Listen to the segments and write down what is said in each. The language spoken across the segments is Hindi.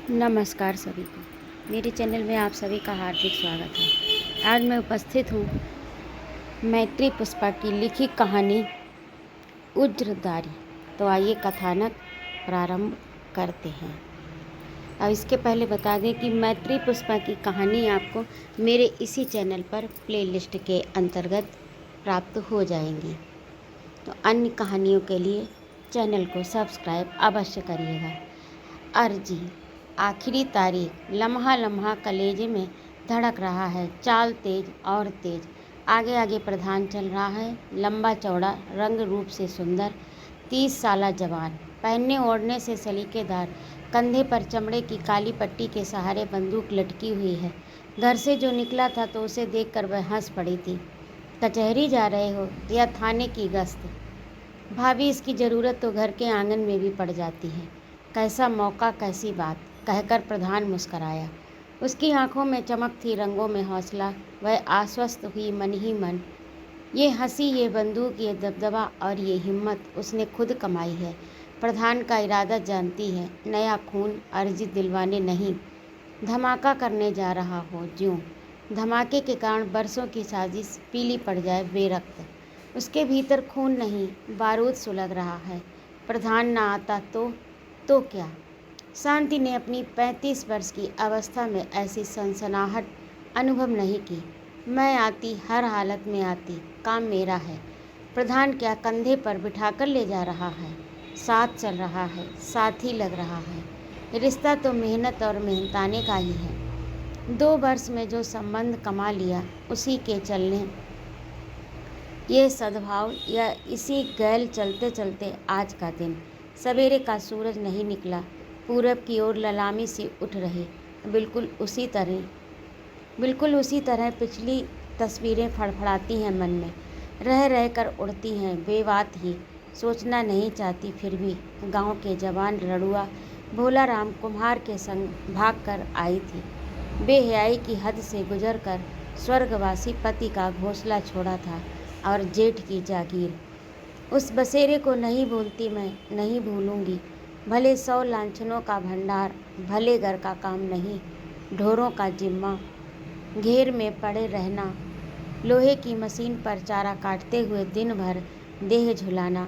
नमस्कार सभी को। मेरे चैनल में आप सभी का हार्दिक स्वागत है। आज मैं उपस्थित हूँ मैत्री पुष्पा की लिखी कहानी उज्रदारी। तो आइए कथानक प्रारंभ करते हैं। अब इसके पहले बता दें कि मैत्री पुष्पा की कहानी आपको मेरे इसी चैनल पर प्लेलिस्ट के अंतर्गत प्राप्त हो जाएंगी। तो अन्य कहानियों के लिए चैनल को सब्सक्राइब अवश्य करिएगा। अर्जी। आखिरी तारीख। लम्हा लम्हा कलेजे में धड़क रहा है। चाल तेज और तेज। आगे आगे प्रधान चल रहा है। लंबा चौड़ा, रंग रूप से सुंदर, 30 साला जवान, पहनने ओढ़ने से सलीकेदार, कंधे पर चमड़े की काली पट्टी के सहारे बंदूक लटकी हुई है। घर से जो निकला था तो उसे देखकर वह हंस पड़ी थी। कचहरी जा रहे हो या थाने की गश्त? भाभी, इसकी ज़रूरत तो घर के आंगन में भी पड़ जाती है। कैसा मौका, कैसी बात, कहकर प्रधान मुस्कराया। उसकी आंखों में चमक थी, रंगों में हौसला। वह आश्वस्त हुई मन ही मन। ये हंसी, ये बंदूक, ये दबदबा और ये हिम्मत उसने खुद कमाई है। प्रधान का इरादा जानती है। नया खून अर्जी दिलवाने नहीं, धमाका करने जा रहा हो। ज्यों धमाके के कारण बरसों की साजिश पीली पड़ जाए बेरक्त। उसके भीतर खून नहीं, बारूद सुलग रहा है। प्रधान ना आता तो क्या? शांति ने अपनी 35 वर्ष की अवस्था में ऐसी सनसनाहट अनुभव नहीं की। मैं आती, हर हालत में आती, काम मेरा है। प्रधान क्या कंधे पर बिठाकर ले जा रहा है? साथ चल रहा है, साथी लग रहा है। रिश्ता तो मेहनत और मेहनताने का ही है। 2 वर्ष में जो संबंध कमा लिया, उसी के चलने, ये सद्भाव या इसी गैल चलते चलते आज का दिन। सवेरे का सूरज नहीं निकला, पूरब की ओर ललामी सी उठ रही। बिल्कुल उसी तरह पिछली तस्वीरें फड़फड़ाती हैं मन में, रह रह कर उड़ती हैं बेबात ही। सोचना नहीं चाहती फिर भी। गांव के जवान रड़ुआ भोला राम कुम्हार के संग भाग कर आई थी। बेहयाई की हद से गुजर कर स्वर्गवासी पति का घोंसला छोड़ा था और जेठ की जागीर। उस बसेरे को नहीं भूलती मैं, नहीं भूलूंगी। भले 100 लांछनों का भंडार, भले घर का काम नहीं, ढोरों का जिम्मा, घेर में पड़े रहना, लोहे की मशीन पर चारा काटते हुए दिन भर देह झुलाना,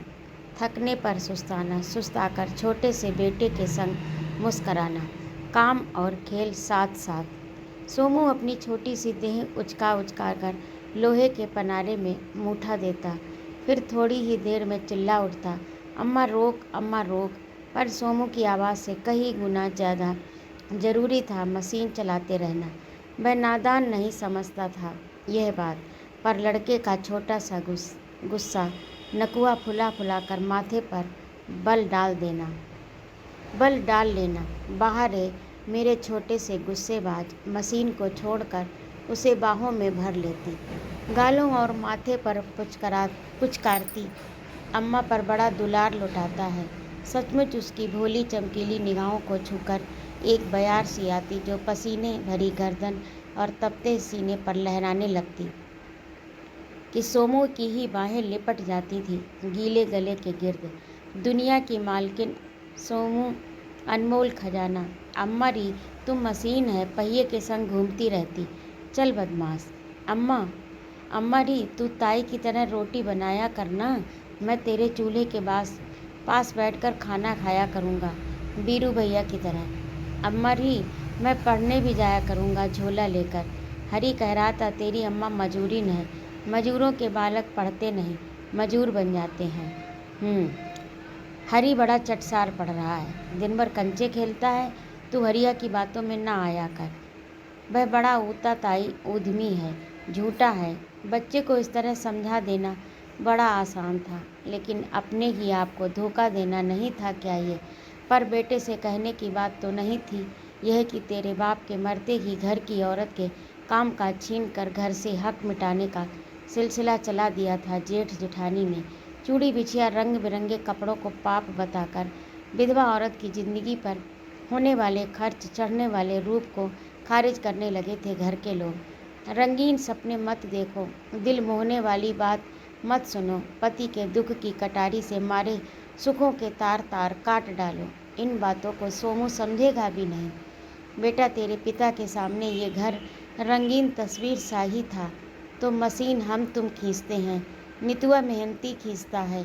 थकने पर सुस्ताना, सुस्ताकर छोटे से बेटे के संग मुस्कराना, काम और खेल साथ साथ। सोमू अपनी छोटी सी देह उचका उचका कर लोहे के पनारे में मूठा देता, फिर थोड़ी ही देर में चिल्ला उठता, अम्मा रोक, अम्मा रोक। पर सोमू की आवाज़ से कई गुना ज़्यादा ज़रूरी था मशीन चलाते रहना। वह नादान नहीं समझता था यह बात, पर लड़के का छोटा सा गुस्सा नकुआ फुला फुला कर माथे पर बल डाल लेना। बाहर है मेरे छोटे से गुस्सेबाज। मशीन को छोड़कर उसे बाहों में भर लेती, गालों और माथे पर पुचकारती। अम्मा पर बड़ा दुलार लुटाता है। सचमुच उसकी भोली चमकीली निगाहों को छूकर एक बयार सी आती, जो पसीने भरी गर्दन और तपते सीने पर लहराने लगती कि सोमू की ही बाहें लिपट जाती थी गीले गले के गिर्द। दुनिया की मालकिन सोमू, अनमोल खजाना। अम्मा री, तुम मशीन है, पहिए के संग घूमती रहती। चल बदमाश। अम्मा, अम्मा री, तू ताई की तरह रोटी बनाया करना, मैं तेरे चूल्हे के पास बैठकर खाना खाया करूँगा, बीरू भैया की तरह। अम्मा री, मैं पढ़ने भी जाया करूँगा झोला लेकर। हरी कह रहा था तेरी अम्मा मजूरीन है। मजूरों के बालक पढ़ते नहीं, मजूर बन जाते हैं। हरी बड़ा चटसार पढ़ रहा है, दिन भर कंचे खेलता है। तू हरिया की बातों में ना आया कर। वह बड़ा ऊता ताई उद्यमी है, झूठा है। बच्चे को इस तरह समझा देना बड़ा आसान था, लेकिन अपने ही आप को धोखा देना नहीं था क्या ये? पर बेटे से कहने की बात तो नहीं थी यह कि तेरे बाप के मरते ही घर की औरत के काम काज छीन कर घर से हक मिटाने का सिलसिला चला दिया था जेठ जेठानी ने। चूड़ी बिछिया रंग बिरंगे कपड़ों को पाप बताकर विधवा औरत की जिंदगी पर होने वाले खर्च, चढ़ने वाले रूप को खारिज करने लगे थे घर के लोग। रंगीन सपने मत देखो, दिल मोहने वाली बात मत सुनो, पति के दुख की कटारी से मारे सुखों के तार तार काट डालो। इन बातों को सोमू समझेगा भी नहीं। बेटा तेरे पिता के सामने ये घर रंगीन तस्वीर सा ही था, तो मशीन हम तुम खींचते हैं, नितुआ मेहनती खींचता है।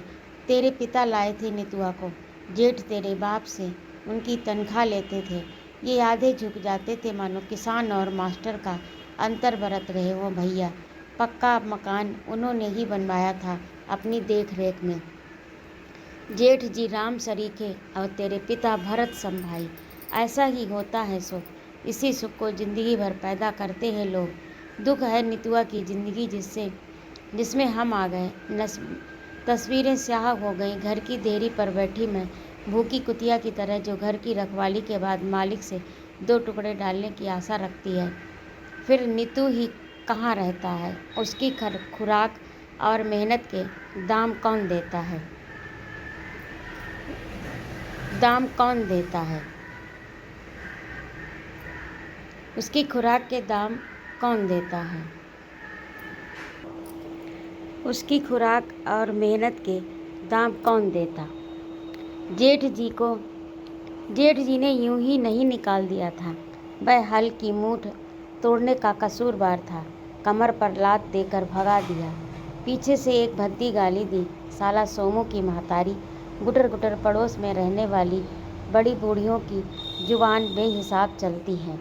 तेरे पिता लाए थे नितुआ को, जेठ तेरे बाप से उनकी तनख्वाह लेते थे। ये आधे झुक जाते थे मानो किसान और मास्टर का अंतर बरत रहे हो भैया। पक्का मकान उन्होंने ही बनवाया था अपनी देख रेख में। जेठ जी राम सरीखे और तेरे पिता भरत संभाई। ऐसा ही होता है सुख, इसी सुख को जिंदगी भर पैदा करते हैं लोग। दुख है नितुआ की ज़िंदगी जिसमें हम आ गए। तस्वीरें स्याह हो गई। घर की देहरी पर बैठी मैं भूखी कुतिया की तरह, जो घर की रखवाली के बाद मालिक से 2 टुकड़े डालने की आशा रखती है। फिर नीतू ही कहाँ रहता है? उसकी खुराक और मेहनत के दाम कौन देता है? दाम कौन देता है? उसकी खुराक के दाम कौन देता है? उसकी खुराक और मेहनत के दाम कौन देता? जेठ जी ने यूं ही नहीं निकाल दिया था। वह हल की मूठ तोड़ने का कसूरवार था। कमर पर लात देकर भगा दिया। पीछे से एक भद्दी गाली दी। साला सोमू की महतारी। गुटर गुटर पड़ोस में रहने वाली बड़ी बूढ़ियों की जुबान बेहिसाब चलती है।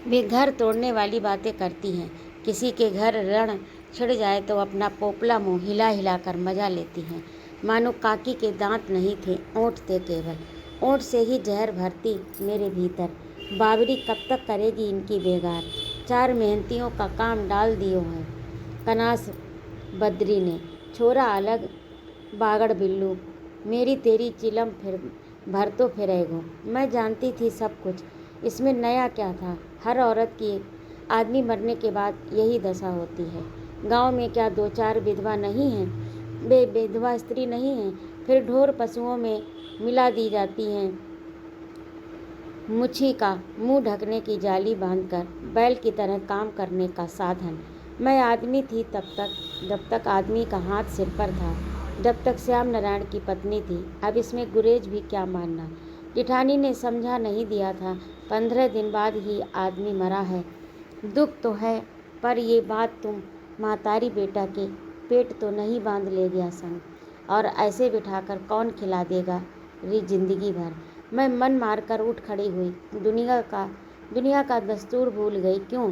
वे घर तोड़ने वाली बातें करती हैं। किसी के घर रण छिड़ जाए तो अपना पोपला मुंह हिला हिला कर मजा लेती हैं, मानो काकी के दांत नहीं थे, ओंठ थे केवल। ओंठ से ही जहर भरती मेरे भीतर। बाबरी कब तक करेगी इनकी बेगार? 4 मेहनतियों का काम डाल दियो है कनास बद्री ने। छोरा अलग बागड़ बिल्लू, मेरी तेरी चिलम फिर भर तो फिरेगो। मैं जानती थी सब कुछ, इसमें नया क्या था? हर औरत की आदमी मरने के बाद यही दशा होती है। गांव में क्या 2-4 विधवा नहीं हैं? वे विधवा स्त्री नहीं हैं, फिर ढोर पशुओं में मिला दी जाती हैं। मुछी का मुंह ढकने की जाली बांधकर बैल की तरह काम करने का साधन। मैं आदमी थी तब तक, जब तक आदमी का हाथ सिर पर था, जब तक श्याम नारायण की पत्नी थी। अब इसमें गुरेज भी क्या मानना? जिठानी ने समझा नहीं दिया था, 15 दिन बाद ही आदमी मरा है। दुख तो है, पर ये बात तुम महतारी बेटा के पेट तो नहीं बांध ले गया संग? और ऐसे बिठाकर कौन खिला देगा री जिंदगी भर? मैं मन मारकर उठ खड़ी हुई। दुनिया का दस्तूर भूल गई। क्यों?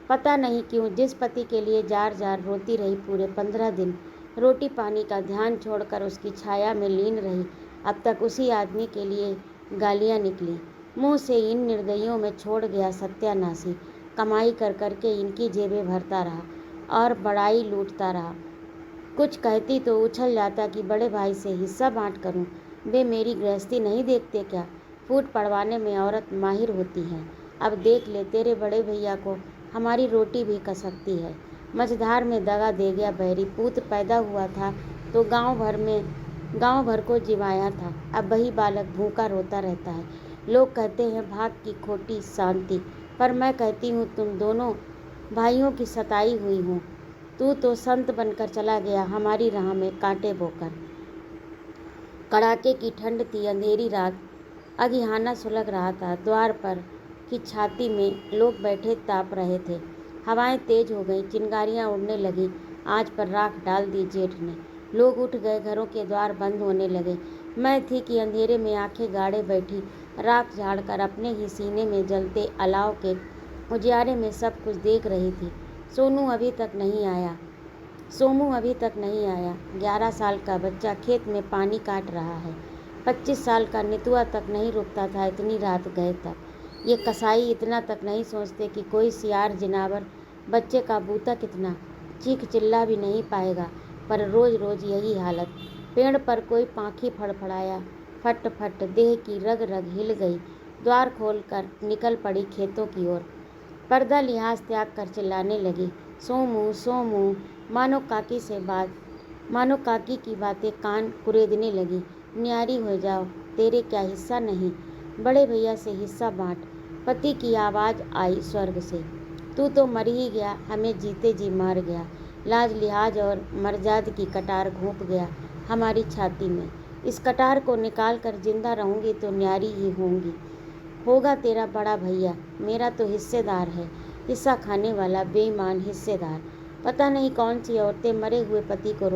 पता नहीं क्यों। जिस पति के लिए जार जार रोती रही पूरे 15 दिन, रोटी पानी का ध्यान छोड़कर उसकी छाया में लीन रही, अब तक उसी आदमी के लिए गालियाँ निकली मुँह से। इन निर्दयियों में छोड़ गया सत्यानाशी। कमाई कर करके इनकी जेबें भरता रहा और बड़ाई लूटता रहा। कुछ कहती तो उछल जाता कि बड़े भाई से हिस्सा बांट करूं। वे मेरी गृहस्थी नहीं देखते क्या? फूट पड़वाने में औरत माहिर होती है। अब देख ले, तेरे बड़े भैया को हमारी रोटी भी कसकती है। मझधार में दगा दे गया बैरी। पुत्र पैदा हुआ था तो गांव भर को जिवाया था। अब वही बालक भूखा रोता रहता है। लोग कहते हैं भाग की खोटी शांति, पर मैं कहती हूँ तुम दोनों भाइयों की सताई हुई हूँ। तू तो संत बनकर चला गया हमारी राह में कांटे बोकर। कड़ाके की ठंड थी, अंधेरी रात, अगिहाना सुलग रहा था। द्वार पर की छाती में लोग बैठे ताप रहे थे। हवाएं तेज हो गईं, चिंगारियां उड़ने लगीं। आँच पर राख डाल दी जेठ ने। लोग उठ गए, घरों के द्वार बंद होने लगे। मैं थी कि अंधेरे में आंखें गाड़े बैठी, राख झाड़कर अपने ही सीने में जलते अलाव के उजियारे में सब कुछ देख रही थी। सोमू अभी तक नहीं आया। 11 साल का बच्चा खेत में पानी काट रहा है। 25 साल का नितुआ तक नहीं रुकता था इतनी रात गए तक। ये कसाई इतना तक नहीं सोचते कि कोई सियार जिनावर बच्चे का बूता कितना चीख चिल्ला भी नहीं पाएगा। पर रोज रोज यही हालत। पेड़ पर कोई पाखी फड़फड़ाया, फट फट, देह की रग रग हिल गई। द्वार खोलकर निकल पड़ी खेतों की ओर। पर्दा लिहाज त्याग कर चिल्लाने लगी, सोमू सोमू। मानो काकी की बातें कान कुरेदने लगी। न्यारी हो जाओ, तेरे क्या हिस्सा नहीं? बड़े भैया से हिस्सा बांट। पति की आवाज़ आई स्वर्ग से, तू तो मर ही गया, हमें जीते जी मार गया। लाज लिहाज और मर्जाद की कटार घोंप गया हमारी छाती में। इस कटार को निकाल कर जिंदा रहूंगी तो न्यारी ही होंगी। होगा तेरा बड़ा भैया, मेरा तो हिस्सेदार है, हिस्सा खाने वाला बेईमान हिस्सेदार। पता नहीं कौन सी औरतें मरे हुए पति को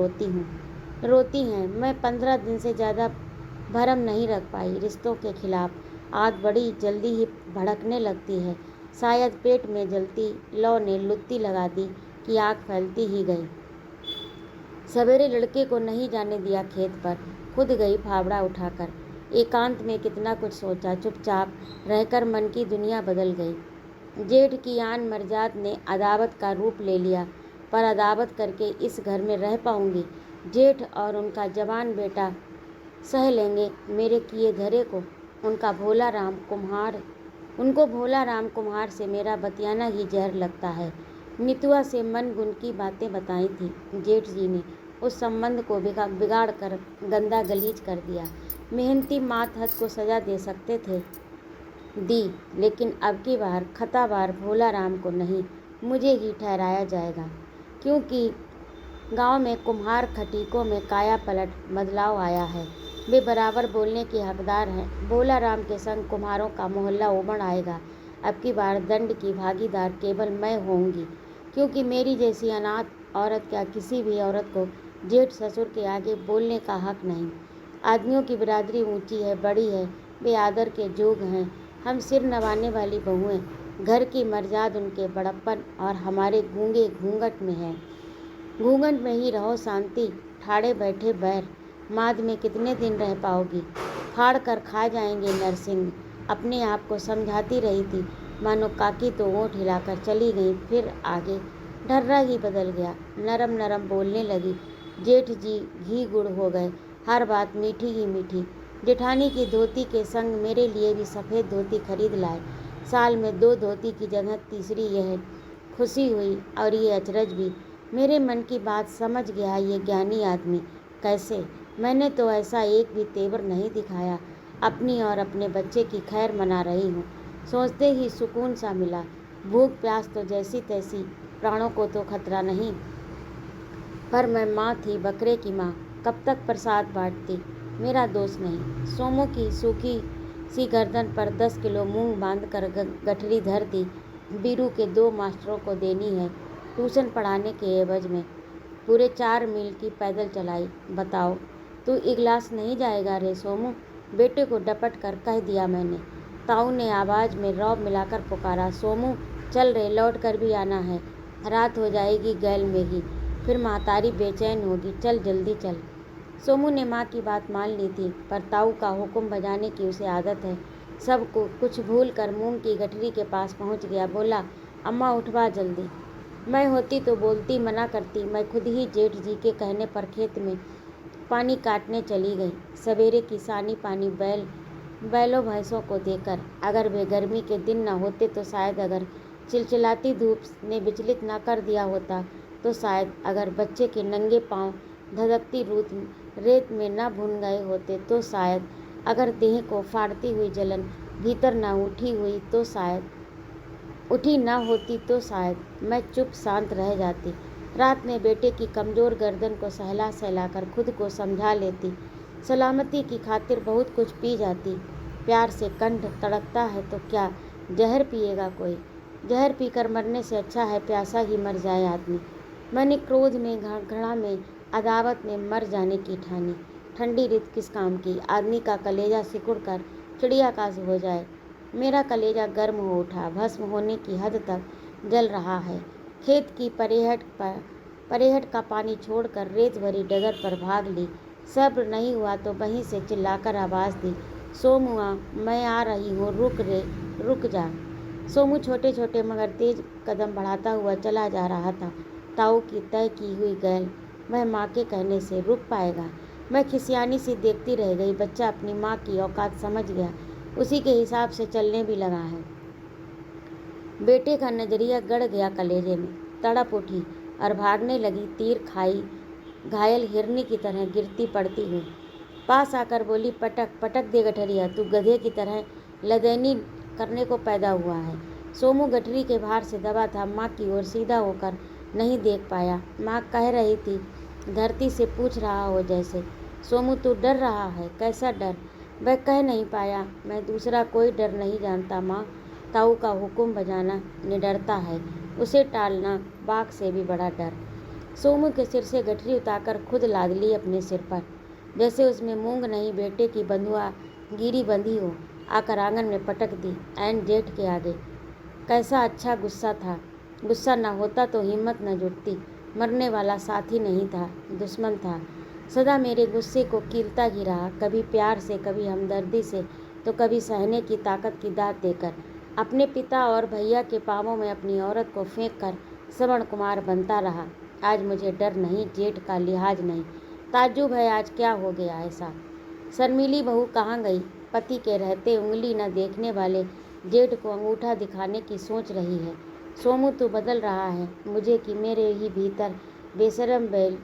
रोती हैं। मैं 15 दिन से ज़्यादा भरम नहीं रख पाई। रिश्तों के खिलाफ आग बड़ी जल्दी ही भड़कने लगती है। शायद पेट में जलती लौ ने लुत्ती लगा दी कि आग फैलती ही गई। सवेरे लड़के को नहीं जाने दिया खेत पर, खुद गई फावड़ा उठाकर। एकांत में कितना कुछ सोचा, चुपचाप रहकर मन की दुनिया बदल गई। जेठ की आन मरजात ने अदावत का रूप ले लिया, पर अदावत करके इस घर में रह पाऊंगी? जेठ और उनका जवान बेटा सह लेंगे मेरे किए धरे को। उनको भोला राम कुम्हार से मेरा बतियाना ही जहर लगता है। नितुआ से मन गुन की बातें बताई थी जेठ जी ने, उस संबंध को बिगाड़ कर गंदा गलीज कर दिया। मेहनती मातहत को सजा दे सकते थे, दी, लेकिन अब की बार खतावार भोला राम को नहीं, मुझे ही ठहराया जाएगा, क्योंकि गांव में कुम्हार खटीकों में काया पलट बदलाव आया है। वे बराबर बोलने के हकदार हैं। भोला राम के संग कुम्हारों का मोहल्ला उमड़ आएगा। अब की बार दंड की भागीदार केवल मैं होऊंगी, क्योंकि मेरी जैसी अनाथ औरत क्या किसी भी औरत को जेठ ससुर के आगे बोलने का हक नहीं। आदमियों की बिरादरी ऊंची है, बड़ी है, वे आदर के जोग हैं। हम सिर नवाने वाली बहुएं, घर की मर्याद उनके बड़प्पन और हमारे गूंगे घूंघट में है। घूंघट में ही रहो शांति, ठाड़े बैठे बैर। माद में कितने दिन रह पाओगी? फाड़ कर खा जाएंगे नरसिंह। अपने आप को समझाती रही थी, मानो काकी तो ओंठ हिलाकर चली गई। फिर आगे ढर्रा ही बदल गया, नरम नरम बोलने लगी। जेठ जी घी गुड़ हो गए, हर बात मीठी ही मीठी। जेठानी की धोती के संग मेरे लिए भी सफ़ेद धोती खरीद लाए। साल में 2 धोती की जगह तीसरी यह खुशी हुई, और ये अचरज भी। मेरे मन की बात समझ गया ये ज्ञानी आदमी। कैसे? मैंने तो ऐसा एक भी तेवर नहीं दिखाया। अपनी और अपने बच्चे की खैर मना रही हूँ। सोचते ही सुकून सा मिला। भूख प्यास तो जैसी तैसी, प्राणों को तो खतरा नहीं, पर मैं माँ थी, बकरे की माँ, कब तक प्रसाद बांटती? मेरा दोष नहीं। सोमू की सूखी सी गर्दन पर 10 किलो मूंग बांधकर गठरी धर दी। बीरू के 2 मास्टरों को देनी है, ट्यूशन पढ़ाने के एवज में। पूरे 4 मील की पैदल चलाई। बताओ, तू इगलास नहीं जाएगा रे सोमू? बेटे को डपट कर कह दिया मैंने। ताऊ ने आवाज़ में रौब मिलाकर पुकारा, सोमू चल रे, लौट कर भी आना है। रात हो जाएगी गैल में ही, फिर महतारी बेचैन होगी, चल जल्दी चल। सोमू ने माँ की बात मान ली थी, पर ताऊ का हुक्म बजाने की उसे आदत है। सबको कुछ भूल कर मूंग की गठरी के पास पहुँच गया। बोला, अम्मा उठवा जल्दी। मैं होती तो बोलती, मना करती। मैं खुद ही जेठ जी के कहने पर खेत में पानी काटने चली गई। सवेरे की सानी पानी बैलों भैंसों को देकर। अगर वे गर्मी के दिन न होते तो शायद, अगर चिलचिलाती धूप ने विचलित न कर दिया होता तो शायद, अगर बच्चे के नंगे पांव धधकती रेत में न भुन गए होते तो शायद, अगर देह को फाड़ती हुई जलन भीतर न उठी न होती तो शायद मैं चुप शांत रह जाती। रात में बेटे की कमज़ोर गर्दन को सहला कर खुद को समझा लेती। सलामती की खातिर बहुत कुछ पी जाती। प्यार से कंठ तड़कता है तो क्या जहर पिएगा कोई? जहर पीकर मरने से अच्छा है प्यासा ही मर जाए आदमी। मैंने क्रोध में, घृणा में, अदावत में मर जाने की ठानी। ठंडी रित किस काम की? आदमी का कलेजा सिकुड़ कर चिड़िया का हो जाए। मेरा कलेजा गर्म हो उठा, भस्म होने की हद तक जल रहा है। खेत की परेहट का पानी छोड़कर रेत भरी डगर पर भाग ली। सब्र नहीं हुआ तो वहीं से चिल्लाकर आवाज़ दी, सोमुआ, मैं आ रही हूँ, रुक रे, रुक जा। सोमू छोटे छोटे मगर तेज कदम बढ़ाता हुआ चला जा रहा था। ताऊ की तय की हुई गैल, वह माँ के कहने से रुक पाएगा? मैं खिसियानी सी देखती रह गई। बच्चा अपनी माँ की औकात समझ गया, उसी के हिसाब से चलने भी लगा है। बेटे का नजरिया गड़ गया कलेजे में, तड़प उठी और भागने लगी, तीर खाई घायल हिरनी की तरह गिरती पड़ती हुई। पास आकर बोली, पटक पटक दे गठरिया, तू गधे की तरह लदैनी करने को पैदा हुआ है। सोमू गठरी के भार से दबा था, माँ की ओर सीधा होकर नहीं देख पाया। माँ कह रही थी, धरती से पूछ रहा हो जैसे। सोमू, तू डर रहा है? कैसा डर? वह कह नहीं पाया। मैं दूसरा कोई डर नहीं जानता माँ। ताऊ का हुक्म बजाना निडरता है, उसे टालना बाघ से भी बड़ा डर। सोमू के सिर से गठरी उतारकर खुद लाद ली अपने सिर पर, जैसे उसमें मूंग नहीं बेटे की बंधुआ गिरी बंधी हो। आकर आंगन में पटक दी ऐन जेठ के आगे। कैसा अच्छा गुस्सा था। गुस्सा न होता तो हिम्मत न जुटती। मरने वाला साथी नहीं था, दुश्मन था। सदा मेरे गुस्से को कीलता ही रहा, कभी प्यार से, कभी हमदर्दी से, तो कभी सहने की ताकत की दात देकर। अपने पिता और भैया के पाँवों में अपनी औरत को फेंक कर श्रवण कुमार बनता रहा। आज मुझे डर नहीं, जेठ का लिहाज नहीं। ताज्जुब है आज क्या हो गया ऐसा। शर्मीली बहू कहाँ गई। पति के रहते उंगली न देखने वाले जेठ को अंगूठा दिखाने की सोच रही है। सोमू तो बदल रहा है मुझे कि मेरे ही भीतर बेशरम बैल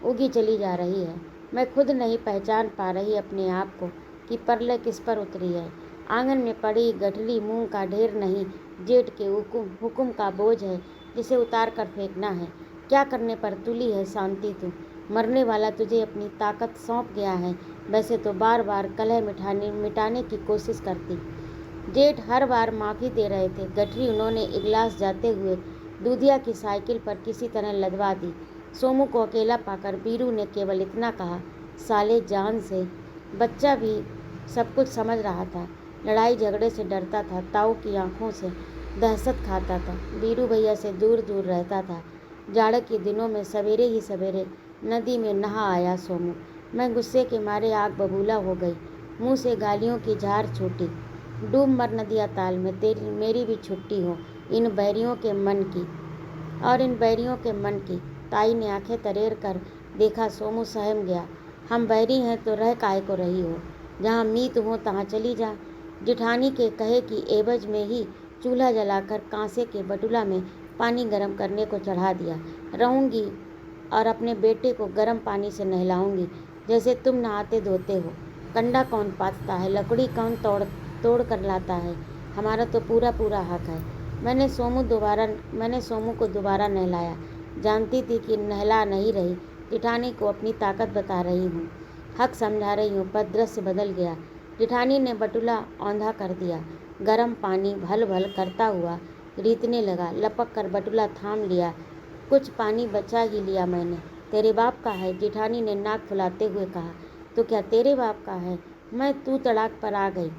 उगी चली जा रही है। मैं खुद नहीं पहचान पा रही अपने आप को कि परले किस पर उतरी है। आंगन में पड़ी गठरी मूंग का ढेर नहीं, जेठ के हुक्म का बोझ है जिसे उतार कर फेंकना है। क्या करने पर तुली है शांति तू। मरने वाला तुझे अपनी ताकत सौंप गया है। वैसे तो बार बार कलह मिटाने की कोशिश करती। जेठ हर बार माफ़ी दे रहे थे। गठरी उन्होंने इगलास जाते हुए दूधिया की साइकिल पर किसी तरह लदवा दी। सोमू को अकेला पाकर बीरू ने केवल इतना कहा, साले जान से। बच्चा भी सब कुछ समझ रहा था। लड़ाई झगड़े से डरता था, ताऊ की आंखों से दहशत खाता था, बीरू भैया से दूर दूर रहता था। जाड़े के दिनों में सवेरे ही सवेरे नदी में नहा आया सोमू। मैं गुस्से के मारे आग बबूला हो गई। मुंह से गालियों की झार छूटी। डूब मर नदिया ताल में, तेरी मेरी भी छुट्टी हो इन बैरियों के मन की, और इन बैरियों के मन की। ताई ने आंखें तरेर कर देखा। सोमू सहम गया। हम बैरी हैं तो रह काय को रही हो। जहाँ मीत हो तहाँ चली जा। जिठानी के कहे कि एवज में ही चूल्हा जलाकर कांसे के बटुला में पानी गर्म करने को चढ़ा दिया। रहूँगी और अपने बेटे को गर्म पानी से नहलाऊंगी जैसे तुम नहाते धोते हो। कंडा कौन पातता है, लकड़ी कौन तोड़ कर लाता है। हमारा तो पूरा पूरा हक है। मैंने सोमू को दोबारा नहलाया। जानती थी कि नहला नहीं रही, जिठानी को अपनी ताकत बता रही हूँ, हक समझा रही हूँ, पर दृश्य बदल गया। जिठानी ने बटुला औंधा कर दिया। गर्म पानी भल भल करता हुआ रीतने लगा। लपक कर बटुला थाम लिया। कुछ पानी बचा ही लिया मैंने। तेरे बाप का है, जिठानी ने नाक फुलाते हुए कहा। तो क्या तेरे बाप का है। मैं तू तड़ाक पर आ गई।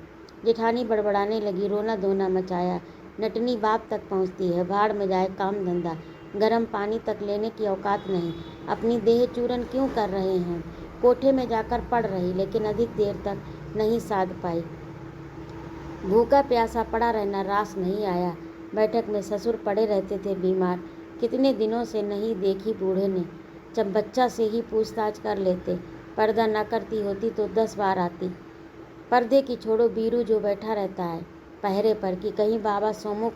जेठानी बड़बड़ाने लगी, रोना धोना मचाया। नटनी बाप तक पहुंचती है, भाड़ में जाए काम धंधा। गर्म पानी तक लेने की औकात नहीं। अपनी देह चूरन क्यों कर रहे हैं। कोठे में जाकर पड़ रही, लेकिन अधिक देर तक नहीं साध पाई। भूखा प्यासा पड़ा रहना रास नहीं आया। बैठक में ससुर पड़े रहते थे बीमार। कितने दिनों से नहीं देखी बूढ़े ने। जब बच्चा से ही पूछताछ कर लेते। पर्दा न करती होती तो 10 बार आती। पर्दे की छोड़ो, बीरू जो बैठा रहता है पहरे पर कि कहीं बाबा सोमू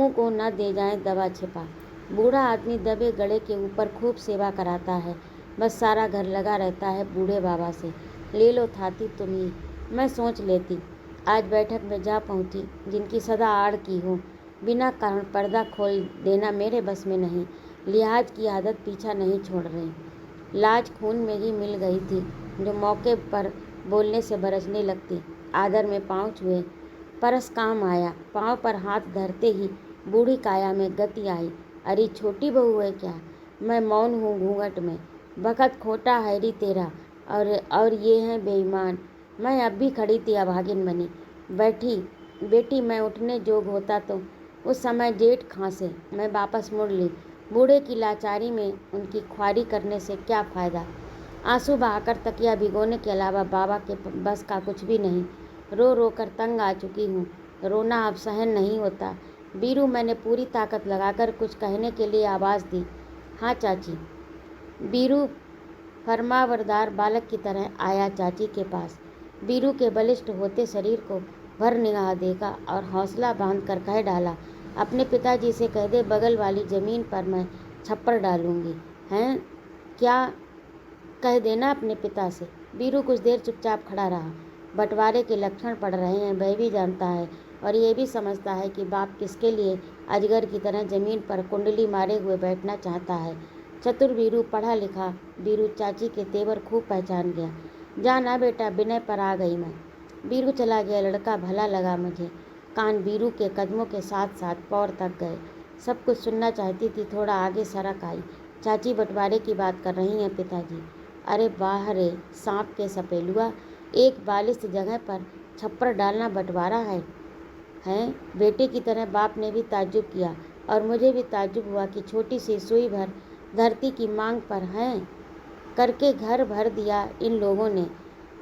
को न दे जाएं दवा छिपा। बूढ़ा आदमी दबे गड़े के ऊपर खूब सेवा कराता है। बस सारा घर लगा रहता है बूढ़े बाबा से। ले लो थाती तुम ही, मैं सोच लेती। आज बैठक में जा पहुंची जिनकी सदा आड़ की हो। बिना कारण पर्दा खोल देना मेरे बस में नहीं। लिहाज की आदत पीछा नहीं छोड़ रही। लाज खून में ही मिल गई थी, जो मौके पर बोलने से बरसने लगती। आदर में पाँव छुए, परस काम आया। पाँव पर हाथ धरते ही बूढ़ी काया में गति आई। अरे छोटी बहू है क्या। मैं मौन हूँ घूंघट में। बखत खोटा है री तेरा, और ये हैं बेईमान। मैं अब भी खड़ी थी अभागिन बनी। बेटी मैं उठने जोग होता तो उस समय जेठ खांसे। मैं वापस मुड़ ली। बूढ़े की लाचारी में उनकी ख्वारी करने से क्या फ़ायदा। आंसू बहाकर तकिया भिगोने के अलावा बाबा के बस का कुछ भी नहीं। रो रो कर तंग आ चुकी हूँ। रोना अब सहन नहीं होता। बीरू, मैंने पूरी ताकत लगाकर कुछ कहने के लिए आवाज़ दी। हाँ चाची। बीरू फरमावरदार बालक की तरह आया चाची के पास। बीरू के बलिष्ठ होते शरीर को भर निगाह देखा और हौसला बांध कर कह डाला, अपने पिताजी से कह दे बगल वाली ज़मीन पर मैं छप्पर डालूंगी। हैं क्या, कह देना अपने पिता से। बीरू कुछ देर चुपचाप खड़ा रहा। बंटवारे के लक्षण पड़ रहे हैं, वह भी जानता है और ये भी समझता है कि बाप किसके लिए अजगर की तरह ज़मीन पर कुंडली मारे हुए बैठना चाहता है। चतुर बीरू, पढ़ा लिखा बीरू चाची के तेवर खूब पहचान गया। जाना बेटा, विनय पर आ गई मैं। बीरू चला गया, लड़का भला लगा मुझे। कान बीरू के कदमों के साथ साथ पैर तक गए। सब कुछ सुनना चाहती थी, थोड़ा आगे सरक आई। चाची बंटवारे की बात कर रही हैं पिताजी। अरे वाह रे सांप के सपेलुआ, एक बालिश जगह पर छप्पर डालना बंटवारा है। हैं? बेटे की तरह बाप ने भी ताज्जुब किया और मुझे भी ताज्जुब हुआ कि छोटी सी सुई भर धरती की मांग पर हैं करके घर भर दिया इन लोगों ने।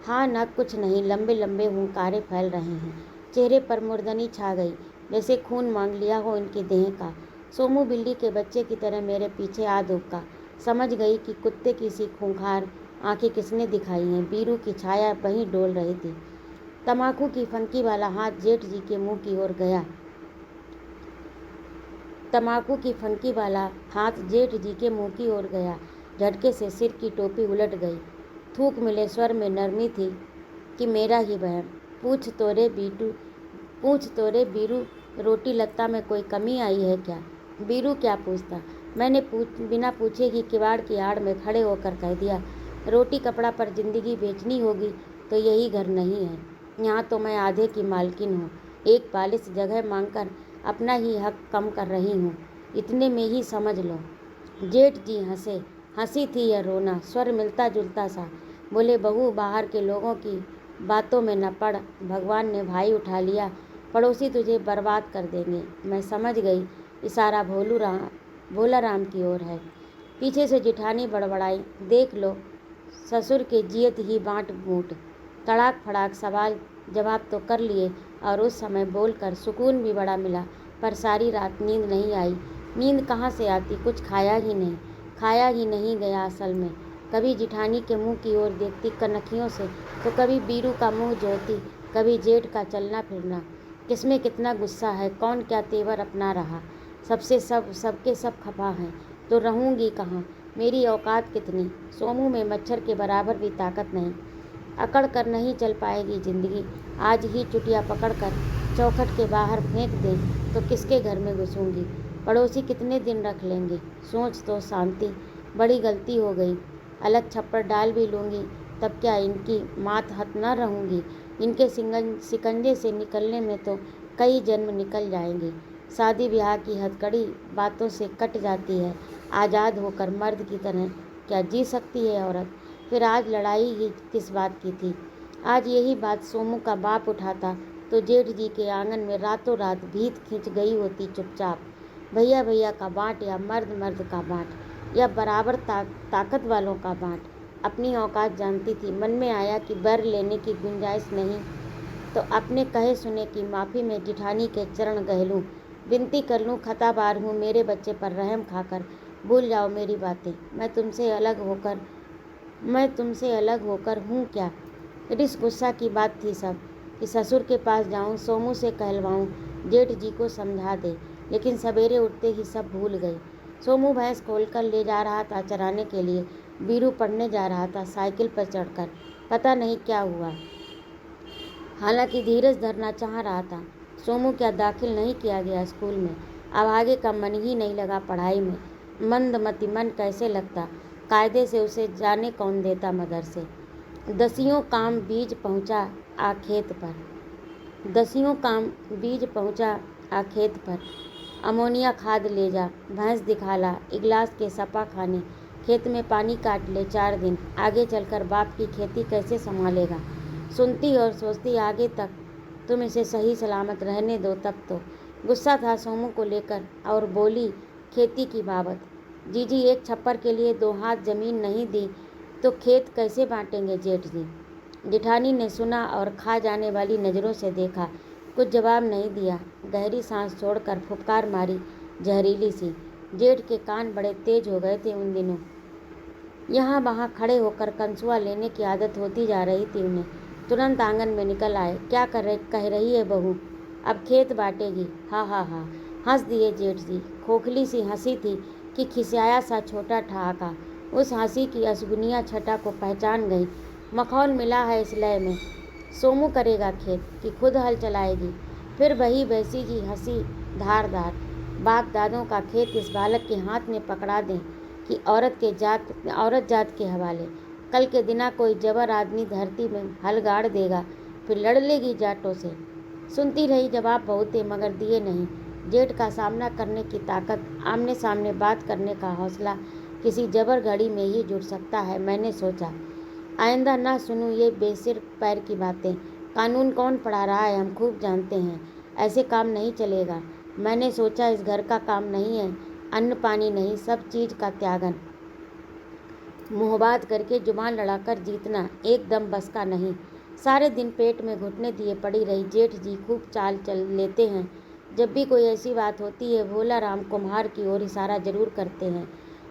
हाँ न कुछ नहीं, लंबे लंबे हुंकारे फैल रहे हैं। चेहरे पर मुर्दनी छा गई, जैसे खून मांग लिया हो इनकी देह का। सोमू बिल्ली के बच्चे की तरह मेरे पीछे आ दुबका। समझ गई कि कुत्ते की सी खूंखार आंखें किसने दिखाई हैं। बीरू की छाया वहीं डोल रही थी। तम्बाकू की फंकी वाला हाथ जेठ जी के मुंह की ओर गया। तम्बाकू की फंकी वाला हाथ जेठ जी के मुंह की ओर गया। झटके से सिर की टोपी उलट गई। थूक मिले स्वर में नरमी थी कि मेरा ही बहन। पूछ तो रे बीरू, रोटी लत्ता में कोई कमी आई है क्या? बीरू क्या पूछता, मैंने बिना पूछे ही किवाड़ की आड़ में खड़े होकर कह दिया, रोटी कपड़ा पर जिंदगी बेचनी होगी तो यही घर नहीं है। यहाँ तो मैं आधे की मालकिन हूँ। एक बालिश जगह मांगकर अपना ही हक कम कर रही हूँ, इतने में ही समझ लो। जेठ जी हंसे। हंसी थी या रोना, स्वर मिलता जुलता सा। बोले, बहू बाहर के लोगों की बातों में न पड़, भगवान ने भाई उठा लिया, पड़ोसी तुझे बर्बाद कर देंगे। मैं समझ गई, इशारा भोला राम की ओर है। पीछे से जिठानी बड़बड़ाई, देख लो ससुर के जियत ही बाँट बूट। तड़ाक फड़ाक सवाल जवाब तो कर लिए और उस समय बोलकर सुकून भी बड़ा मिला, पर सारी रात नींद नहीं आई। नींद कहाँ से आती, कुछ खाया ही नहीं गया असल में। कभी जिठानी के मुंह की ओर देखती कनखियों से, तो कभी बीरू का मुंह जोती, कभी जेठ का चलना फिरना। किसमें कितना गुस्सा है, कौन क्या तेवर अपना रहा। सबके सब खफा हैं, तो रहूँगी कहाँ? मेरी औकात कितनी? सोमू में मच्छर के बराबर भी ताकत नहीं। अकड़ कर नहीं चल पाएगी जिंदगी। आज ही चुटिया पकड़कर चौखट के बाहर फेंक दें तो किसके घर में घुसूंगी? पड़ोसी कितने दिन रख लेंगे? सोच तो शांति, बड़ी गलती हो गई। अलग छप्पर डाल भी लूँगी तब क्या इनकी मात हत न रहूँगी? इनके शिकंजे से निकलने में तो कई जन्म निकल जाएंगे। शादी ब्याह की हथकड़ी बातों से कट जाती है। आज़ाद होकर मर्द की तरह क्या जी सकती है औरत? फिर आज लड़ाई ही किस बात की थी? आज यही बात सोमू का बाप उठाता तो जेठ जी के आंगन में रातों रात भीत खिंच गई होती चुपचाप। भैया भैया का बाँट या मर्द मर्द का बाँट या बराबर ताकत वालों का बाँट। अपनी औकात जानती थी। मन में आया कि बर लेने की गुंजाइश नहीं तो अपने कहे सुने की माफ़ी में जिठानी के चरण गहलूँ, विनती कर लूँ, खताबार हूँ, मेरे बच्चे पर रहम खाकर भूल जाओ मेरी बातें। मैं तुमसे अलग होकर हूँ क्या? रिस गुस्सा की बात थी सब कि ससुर के पास जाऊँ, सोमू से कहलवाऊँ, जेठ जी को समझा दे, लेकिन सवेरे उठते ही सब भूल गई। सोमू भैंस खोलकर ले जा रहा था चराने के लिए। बीरू पढ़ने जा रहा था साइकिल पर चढ़कर। पता नहीं क्या हुआ, हालांकि धीरज धरना चाह रहा था। सोमू क्या दाखिल नहीं किया गया स्कूल में? अब आगे का मन ही नहीं लगा पढ़ाई में। मंदमती मन कैसे लगता? कायदे से उसे जाने कौन देता मदरसे। दसियों काम बीज पहुँचा आ खेत पर। अमोनिया खाद ले जा, भैंस दिखा ला, इगलास के सपा खाने, खेत में पानी काट ले 4 दिन। आगे चलकर बाप की खेती कैसे संभालेगा? सुनती और सोचती आगे तक, तुम इसे सही सलामत रहने दो तब तो। गुस्सा था सोमू को लेकर और बोली खेती की बाबत, जीजी एक छप्पर के लिए 2 हाथ जमीन नहीं दी तो खेत कैसे बांटेंगे जेठ जी? जिठानी ने सुना और खा जाने वाली नज़रों से देखा, कुछ जवाब नहीं दिया। गहरी सांस छोड़कर फुफकार मारी, जहरीली सी। जेठ के कान बड़े तेज हो गए थे उन दिनों। यहाँ वहाँ खड़े होकर कंसुआ लेने की आदत होती जा रही थी उन्हें। तुरंत आंगन में निकल आए। क्या कह रही है बहू? अब खेत बांटेगी? हा हा हा, हंस दिए जेठ जी। खोखली सी हंसी थी कि खिसियाया सा छोटा ठहाका। उस हंसी की असगुनिया छटा को पहचान गई। मखौल मिला है इस लय में। सोमू करेगा खेत कि खुद हल चलाएगी? फिर वही वैसी ही हंसी धारदार। बाप दादों का खेत इस बालक के हाथ में पकड़ा दें कि औरत जात के हवाले। कल के दिना कोई जबर आदमी धरती में हल गाड़ देगा, फिर लड़ लेगी जाटों से। सुनती रही, जवाब बहुत थे मगर दिए नहीं। जेठ का सामना करने की ताकत, आमने सामने बात करने का हौसला किसी जबर घड़ी में ही जुट सकता है। मैंने सोचा, आइंदा ना सुनूं ये बेसिर पैर की बातें। कानून कौन पढ़ा रहा है, हम खूब जानते हैं। ऐसे काम नहीं चलेगा। मैंने सोचा, इस घर का काम नहीं है, अन्न पानी नहीं, सब चीज़ का त्यागन। मुहबात करके जुबान लड़ाकर जीतना एकदम बस का नहीं। सारे दिन पेट में घुटने दिए पड़ी रही। जेठ जी खूब चाल चल लेते हैं। जब भी कोई ऐसी बात होती है, भोला राम कुम्हार की ओर इशारा जरूर करते हैं,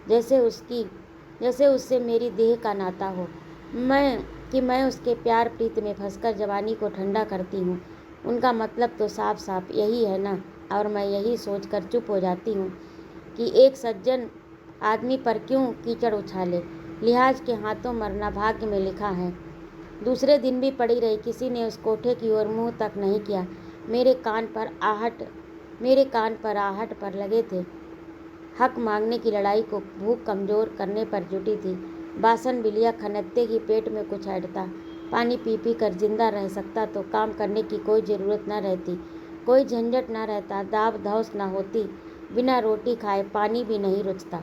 जैसे उससे मेरी देह का नाता हो। मैं उसके प्यार प्रीत में फंसकर जवानी को ठंडा करती हूँ। उनका मतलब तो साफ साफ यही है ना। और मैं यही सोचकर चुप हो जाती हूँ कि एक सज्जन आदमी पर क्यों कीचड़ उछाले। लिहाज के हाथों मरना भाग्य में लिखा है। दूसरे दिन भी पड़ी रही। किसी ने उस कोठे की ओर मुंह तक नहीं किया। मेरे कान पर आहट पर लगे थे। हक मांगने की लड़ाई को भूख कमजोर करने पर जुटी थी। बासन बिलिया खनकते ही पेट में कुछ अड़ता। पानी पी पी कर जिंदा रह सकता तो काम करने की कोई ज़रूरत न रहती, कोई झंझट न रहता, दाव धौस न होती। बिना रोटी खाए पानी भी नहीं रुचता।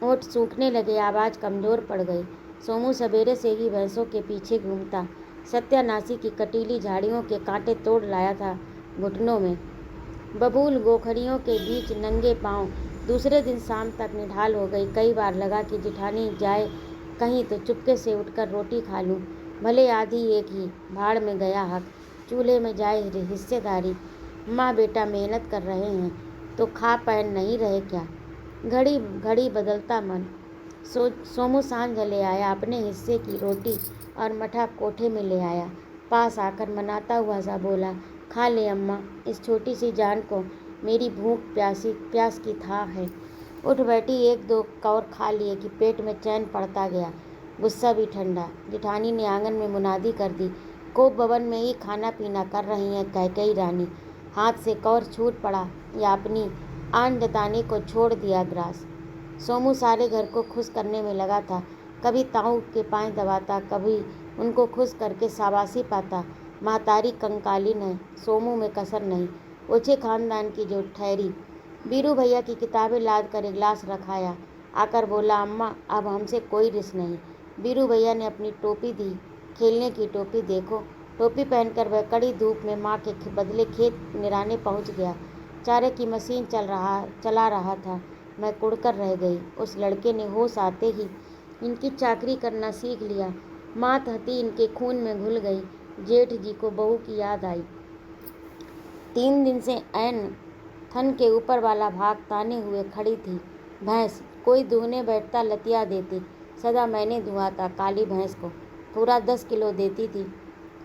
ओठ सूखने लगे, आवाज़ कमज़ोर पड़ गई। सोमू सवेरे से ही भैंसों के पीछे घूमता। सत्यानाशी की कटीली झाड़ियों के कांटे तोड़ लाया था घुटनों में। बबूल गोखरियों के बीच नंगे पांव। दूसरे दिन शाम तक निढाल हो गई। कई बार लगा कि जिठानी जाए कहीं तो चुपके से उठकर रोटी खा लूं, भले आधी एक ही। भाड़ में गया हक, चूल्हे में जाए हिस्सेदारी। माँ बेटा मेहनत कर रहे हैं तो खा पैन नहीं रहे क्या। घड़ी घड़ी बदलता मन। सोमू सांझ ले आया, अपने हिस्से की रोटी और मठा कोठे में ले आया। पास आकर मनाता हुआ सा बोला, खा ले अम्मा, इस छोटी सी जान को मेरी भूख प्यास की था है। उठ बैठी, एक दो कौर खा लिए कि पेट में चैन पड़ता गया, गुस्सा भी ठंडा। जिठानी ने आंगन में मुनादी कर दी, कोप भवन में ही खाना पीना कर रही हैं कैकई रानी। हाथ से कौर छूट पड़ा या अपनी आन जताने को छोड़ दिया ग्रास। सोमू सारे घर को खुश करने में लगा था। कभी ताऊ के पांव दबाता, कभी उनको खुश करके शाबाशी पाता। महतारी कंकालीन है, सोमू में कसर नहीं। ओछे खानदान की जो ठहरी। बीरू भैया की किताबें लाद कर एक गिलास रखाया। आकर बोला, अम्मा अब हमसे कोई रिस नहीं। बीरू भैया ने अपनी टोपी दी, खेलने की टोपी। देखो, टोपी पहनकर वह कड़ी धूप में माँ के बदले खेत निराने पहुँच गया। चारे की मशीन चला रहा था। मैं कुड़कर रह गई। उस लड़के ने होश आते ही इनकी चाकरी करना सीख लिया। मात हती इनके खून में घुल गई। जेठ जी को बहू की याद आई। 3 दिन से ऐन थन के ऊपर वाला भाग ताने हुए खड़ी थी। भैंस कोई दूहने बैठता लतिया देती। सदा मैंने दुहाता काली भैंस को, पूरा 10 किलो देती थी,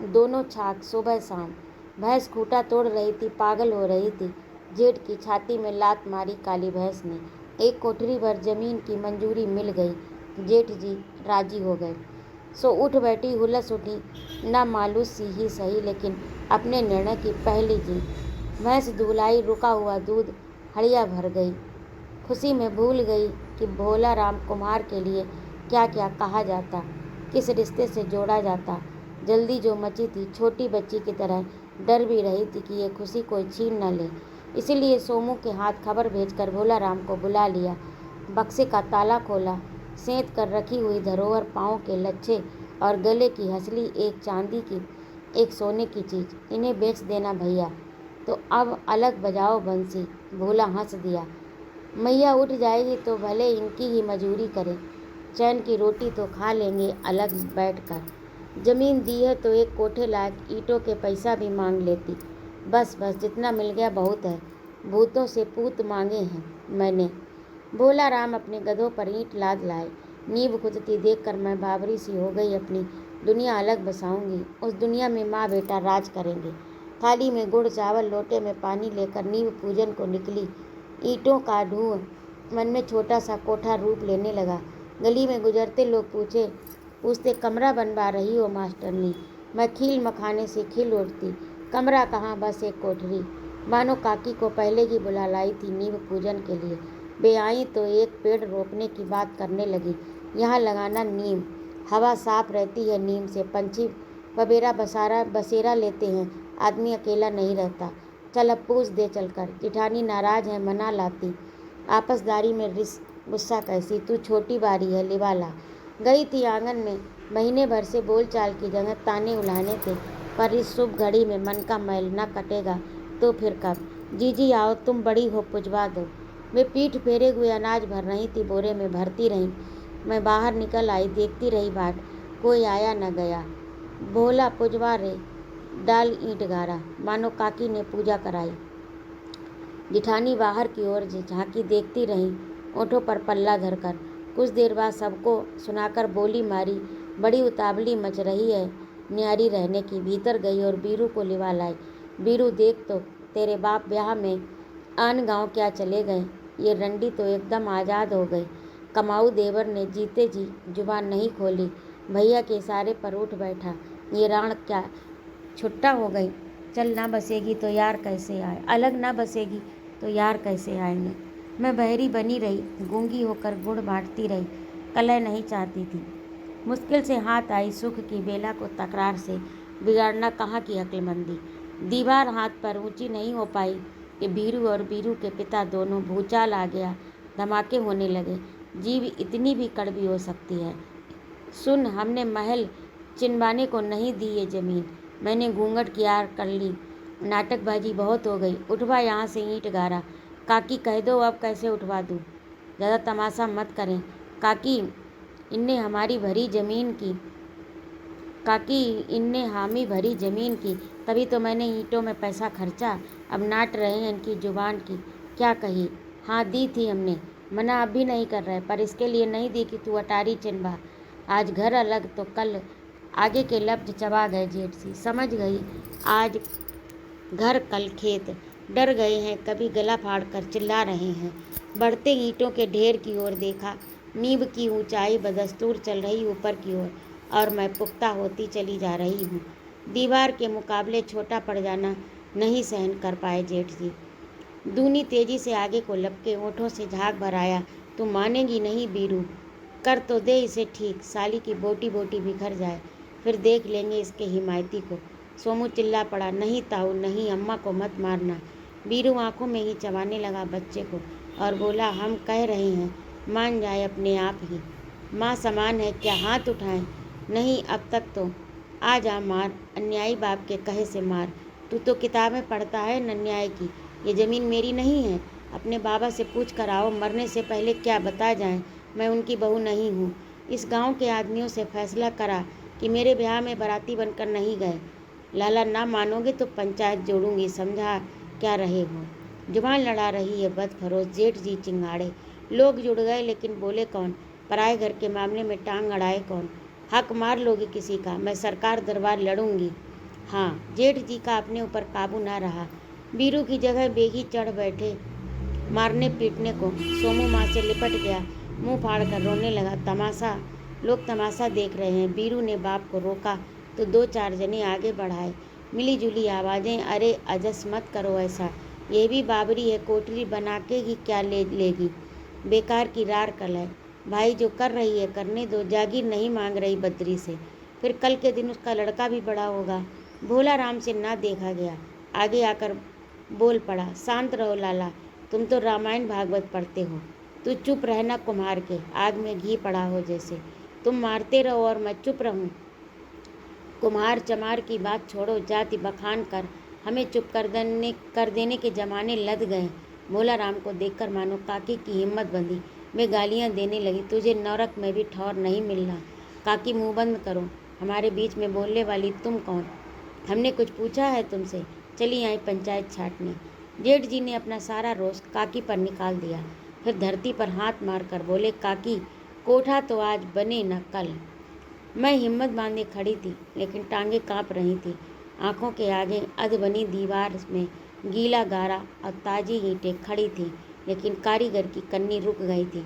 दोनों छाक सुबह शाम। भैंस खूंटा तोड़ रही थी, पागल हो रही थी। जेठ की छाती में लात मारी काली भैंस ने। एक कोठरी भर जमीन की मंजूरी मिल गई। जेठ जी राजी हो गए। सो उठ बैठी, हुलस उठी। ना मालूस सी ही सही, लेकिन अपने निर्णय की पहली जीत। भैंस दुहलाई, रुका हुआ दूध हड़िया भर गई। खुशी में भूल गई कि भोला राम कुम्हार के लिए क्या क्या कहा जाता, किस रिश्ते से जोड़ा जाता। जल्दी जो मची थी, छोटी बच्ची की तरह डर भी रही थी कि ये खुशी कोई छीन न ले। इसीलिए सोमू के हाथ खबर भेजकर भोला राम को बुला लिया। बक्से का ताला खोला। सेंध कर रखी हुई धरोहर, पाँव के लच्छे और गले की हंसली, एक चांदी की एक सोने की चीज़। इन्हें बेच देना भैया, तो अब अलग बजाओ बंसी। भोला हंस दिया। मैया उठ जाएगी तो भले इनकी ही मजूरी करें, चैन की रोटी तो खा लेंगे अलग बैठकर। जमीन दी है तो एक कोठे लायक ईंटों के पैसा भी मांग लेती। बस जितना मिल गया बहुत है। भूतों से पूत मांगे हैं मैंने। भोला राम अपने गधों पर ईंट लाद लाए। नींव खुदती देखकर मैं बाबरी सी हो गई। अपनी दुनिया अलग बसाऊंगी, उस दुनिया में माँ बेटा राज करेंगे। थाली में गुड़ चावल, लोटे में पानी लेकर नींव पूजन को निकली। ईंटों का ढूंढ मन में छोटा सा कोठा रूप लेने लगा। गली में गुजरते लोग पूछते, कमरा बनवा रही हो मास्टरनी? मैं खील मखाने से खिल उठती। कमरा कहाँ, बस एक कोठरी। मानो काकी को पहले ही बुला लाई थी नींव पूजन के लिए। वे आई तो एक पेड़ रोपने की बात करने लगी। यहाँ लगाना नींव, हवा साफ रहती है नीम से, पंछी बबेरा बसेरा लेते हैं, आदमी अकेला नहीं रहता। चल अब पूछ दे चलकर, जिठानी नाराज है मना लाती, आपसदारी में रिस गुस्सा कैसी, तू छोटी बारी है लिवाला। गई थी आंगन में, महीने भर से बोलचाल की जगह ताने उलाने थे, पर इस शुभ घड़ी में मन का मैल न कटेगा तो फिर कब। जीजी आओ, तुम बड़ी हो, पुजवा दो। वे पीठ फेरे हुए अनाज भर रही थी, बोरे में भरती रहीं। मैं बाहर निकल आई, देखती रही बाट, कोई आया न गया। बोला पुजवा रे, डाल ईंट गारा, मानो काकी ने पूजा कराई। जिठानी बाहर की ओर झांकी, देखती रही ओठों पर पल्ला धरकर। कुछ देर बाद सबको सुनाकर बोली मारी, बड़ी उतावली मच रही है न्यारी रहने की। भीतर गई और बीरू को लिवा लाई। बीरू देख तो तेरे बाप ब्याह में आन गांव क्या चले गए, ये रंडी तो एकदम आज़ाद हो गई। कमाऊ देवर ने जीते जी जुबान नहीं खोली, भैया के इशारे पर उठ बैठा, ये राण क्या छुट्टा हो गई। चल ना बसेगी तो यार कैसे आए, अलग ना बसेगी तो यार कैसे आएंगे। मैं बहरी बनी रही, गूंगी होकर गुड़ बांटती रही, कलह नहीं चाहती थी। मुश्किल से हाथ आई सुख की बेला को तकरार से बिगाड़ना कहाँ की अक्लमंदी। दीवार हाथ पर ऊंची नहीं हो पाई कि बीरू और बीरू के पिता दोनों भूचाल आ गया, धमाके होने लगे। जीव इतनी भी कड़वी हो सकती है। सुन, हमने महल चिनवाने को नहीं दी ये ज़मीन। मैंने घूंघट की आड़ कर ली, नाटकबाजी बहुत हो गई, उठवा यहाँ से ईंट गारा। काकी कह दो अब कैसे उठवा दूँ, ज़्यादा तमाशा मत करें काकी, इनने हमारी भरी ज़मीन की, काकी इनने हामी भरी ज़मीन की, तभी तो मैंने ईंटों में पैसा खर्चा। अब नाट रहे हैं इनकी जुबान की, क्या कही। हाँ दी थी हमने, मना अब भी नहीं कर रहे, पर इसके लिए नहीं दी कि तू अटारी चिनवा। आज घर अलग तो कल आगे के लफ्ज चबा गए जेठ सी, समझ गई आज घर कल खेत। डर गए हैं, कभी गला फाड़ कर चिल्ला रहे हैं। बढ़ते ईंटों के ढेर की ओर देखा, नींव की ऊंचाई बदस्तूर चल रही ऊपर की ओर, और मैं पुख्ता होती चली जा रही हूँ। दीवार के मुकाबले छोटा पड़ जाना नहीं सहन कर पाए जेठ जी। दूनी तेजी से आगे को लपके ओठों से झाग भर आया, तू मानेगी नहीं बीरू, कर तो दे इसे ठीक, साली की बोटी बोटी बिखर जाए, फिर देख लेंगे इसके हिमायती को। सोमू चिल्ला पड़ा, नहीं ताऊ नहीं, अम्मा को मत मारना। बीरू आंखों में ही चबाने लगा बच्चे को और बोला, हम कह रहे हैं मान जाए अपने आप ही, माँ समान है क्या, हाथ उठाएं। नहीं अब तक तो, आ जा मार, अन्यायी बाप के कहे से मार। तू तो किताबें पढ़ता है न न्याय की, ये ज़मीन मेरी नहीं है, अपने बाबा से पूछ कर आओ, मरने से पहले क्या बता जाएं, मैं उनकी बहू नहीं हूँ। इस गांव के आदमियों से फैसला करा कि मेरे ब्याह में बाराती बनकर नहीं गए। लाला ना मानोगे तो पंचायत जोड़ूंगी, समझा क्या रहे हो। जुबान लड़ा रही है बदफरोश, जेठ जी चिंगाड़े। लोग जुड़ गए लेकिन बोले कौन, पराए घर के मामले में टांग अड़ाए कौन। हक मार लोगे किसी का, मैं सरकार दरबार लड़ूंगी। हाँ, जेठ जी का अपने ऊपर काबू ना रहा, बीरू की जगह बेगी चढ़ बैठे मारने पीटने को। सोमू माँ से लिपट गया, मुंह फाड़ कर रोने लगा। तमाशा, लोग तमाशा देख रहे हैं। बीरू ने बाप को रोका तो दो चार जने आगे बढ़ाए, मिली जुली आवाज़ें, अरे अजस मत करो ऐसा, ये भी बाबरी है, कोठरी बना के ही क्या लेगी, बेकार की रार कल है। भाई जो कर रही है करने दो, जागीर नहीं मांग रही बद्री से, फिर कल के दिन उसका लड़का भी बड़ा होगा। भोला राम से ना देखा गया, आगे आकर बोल पड़ा, शांत रहो लाला, तुम तो रामायण भागवत पढ़ते हो, तू चुप रहना कुम्हार के आग में घी पड़ा हो जैसे, तुम मारते रहो और मैं चुप रहूं। कुम्हार चमार की बात छोड़ो, जाति बखान कर हमें चुप कर देने के जमाने लद गए। भोला राम को देखकर मानो काकी की हिम्मत बंधी, वे गालियां देने लगी, तुझे नरक में भी ठौर नहीं मिलना। काकी मुंह बंद करो, हमारे बीच में बोलने वाली तुम कौन, हमने कुछ पूछा है तुमसे, चली आई पंचायत छाटने। जेठ जी ने अपना सारा रोष काकी पर निकाल दिया, फिर धरती पर हाथ मारकर बोले, काकी कोठा तो आज बने न कल। मैं हिम्मत बांधे खड़ी थी, लेकिन टांगें कांप रही थी। आंखों के आगे अध बनी दीवार में गीला गारा और ताजी ईंटें खड़ी थीं, लेकिन कारीगर की कन्नी रुक गई थी।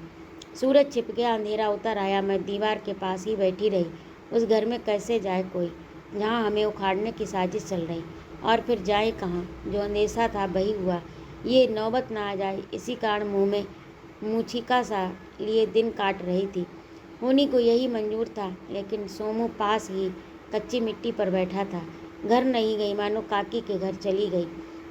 सूरज छिप गया, अंधेरा उतर आया, मैं दीवार के पास ही बैठी रही। उस घर में कैसे जाए कोई, जहाँ हमें उखाड़ने की साजिश चल रही, और फिर जाए कहाँ। जो अंदेशा था वही हुआ, ये नौबत ना आ जाए, इसी कारण मुँह में मूछिका सा लिए दिन काट रही थी। होनी को यही मंजूर था, लेकिन सोमू पास ही कच्ची मिट्टी पर बैठा था। घर नहीं गई, मानो काकी के घर चली गई।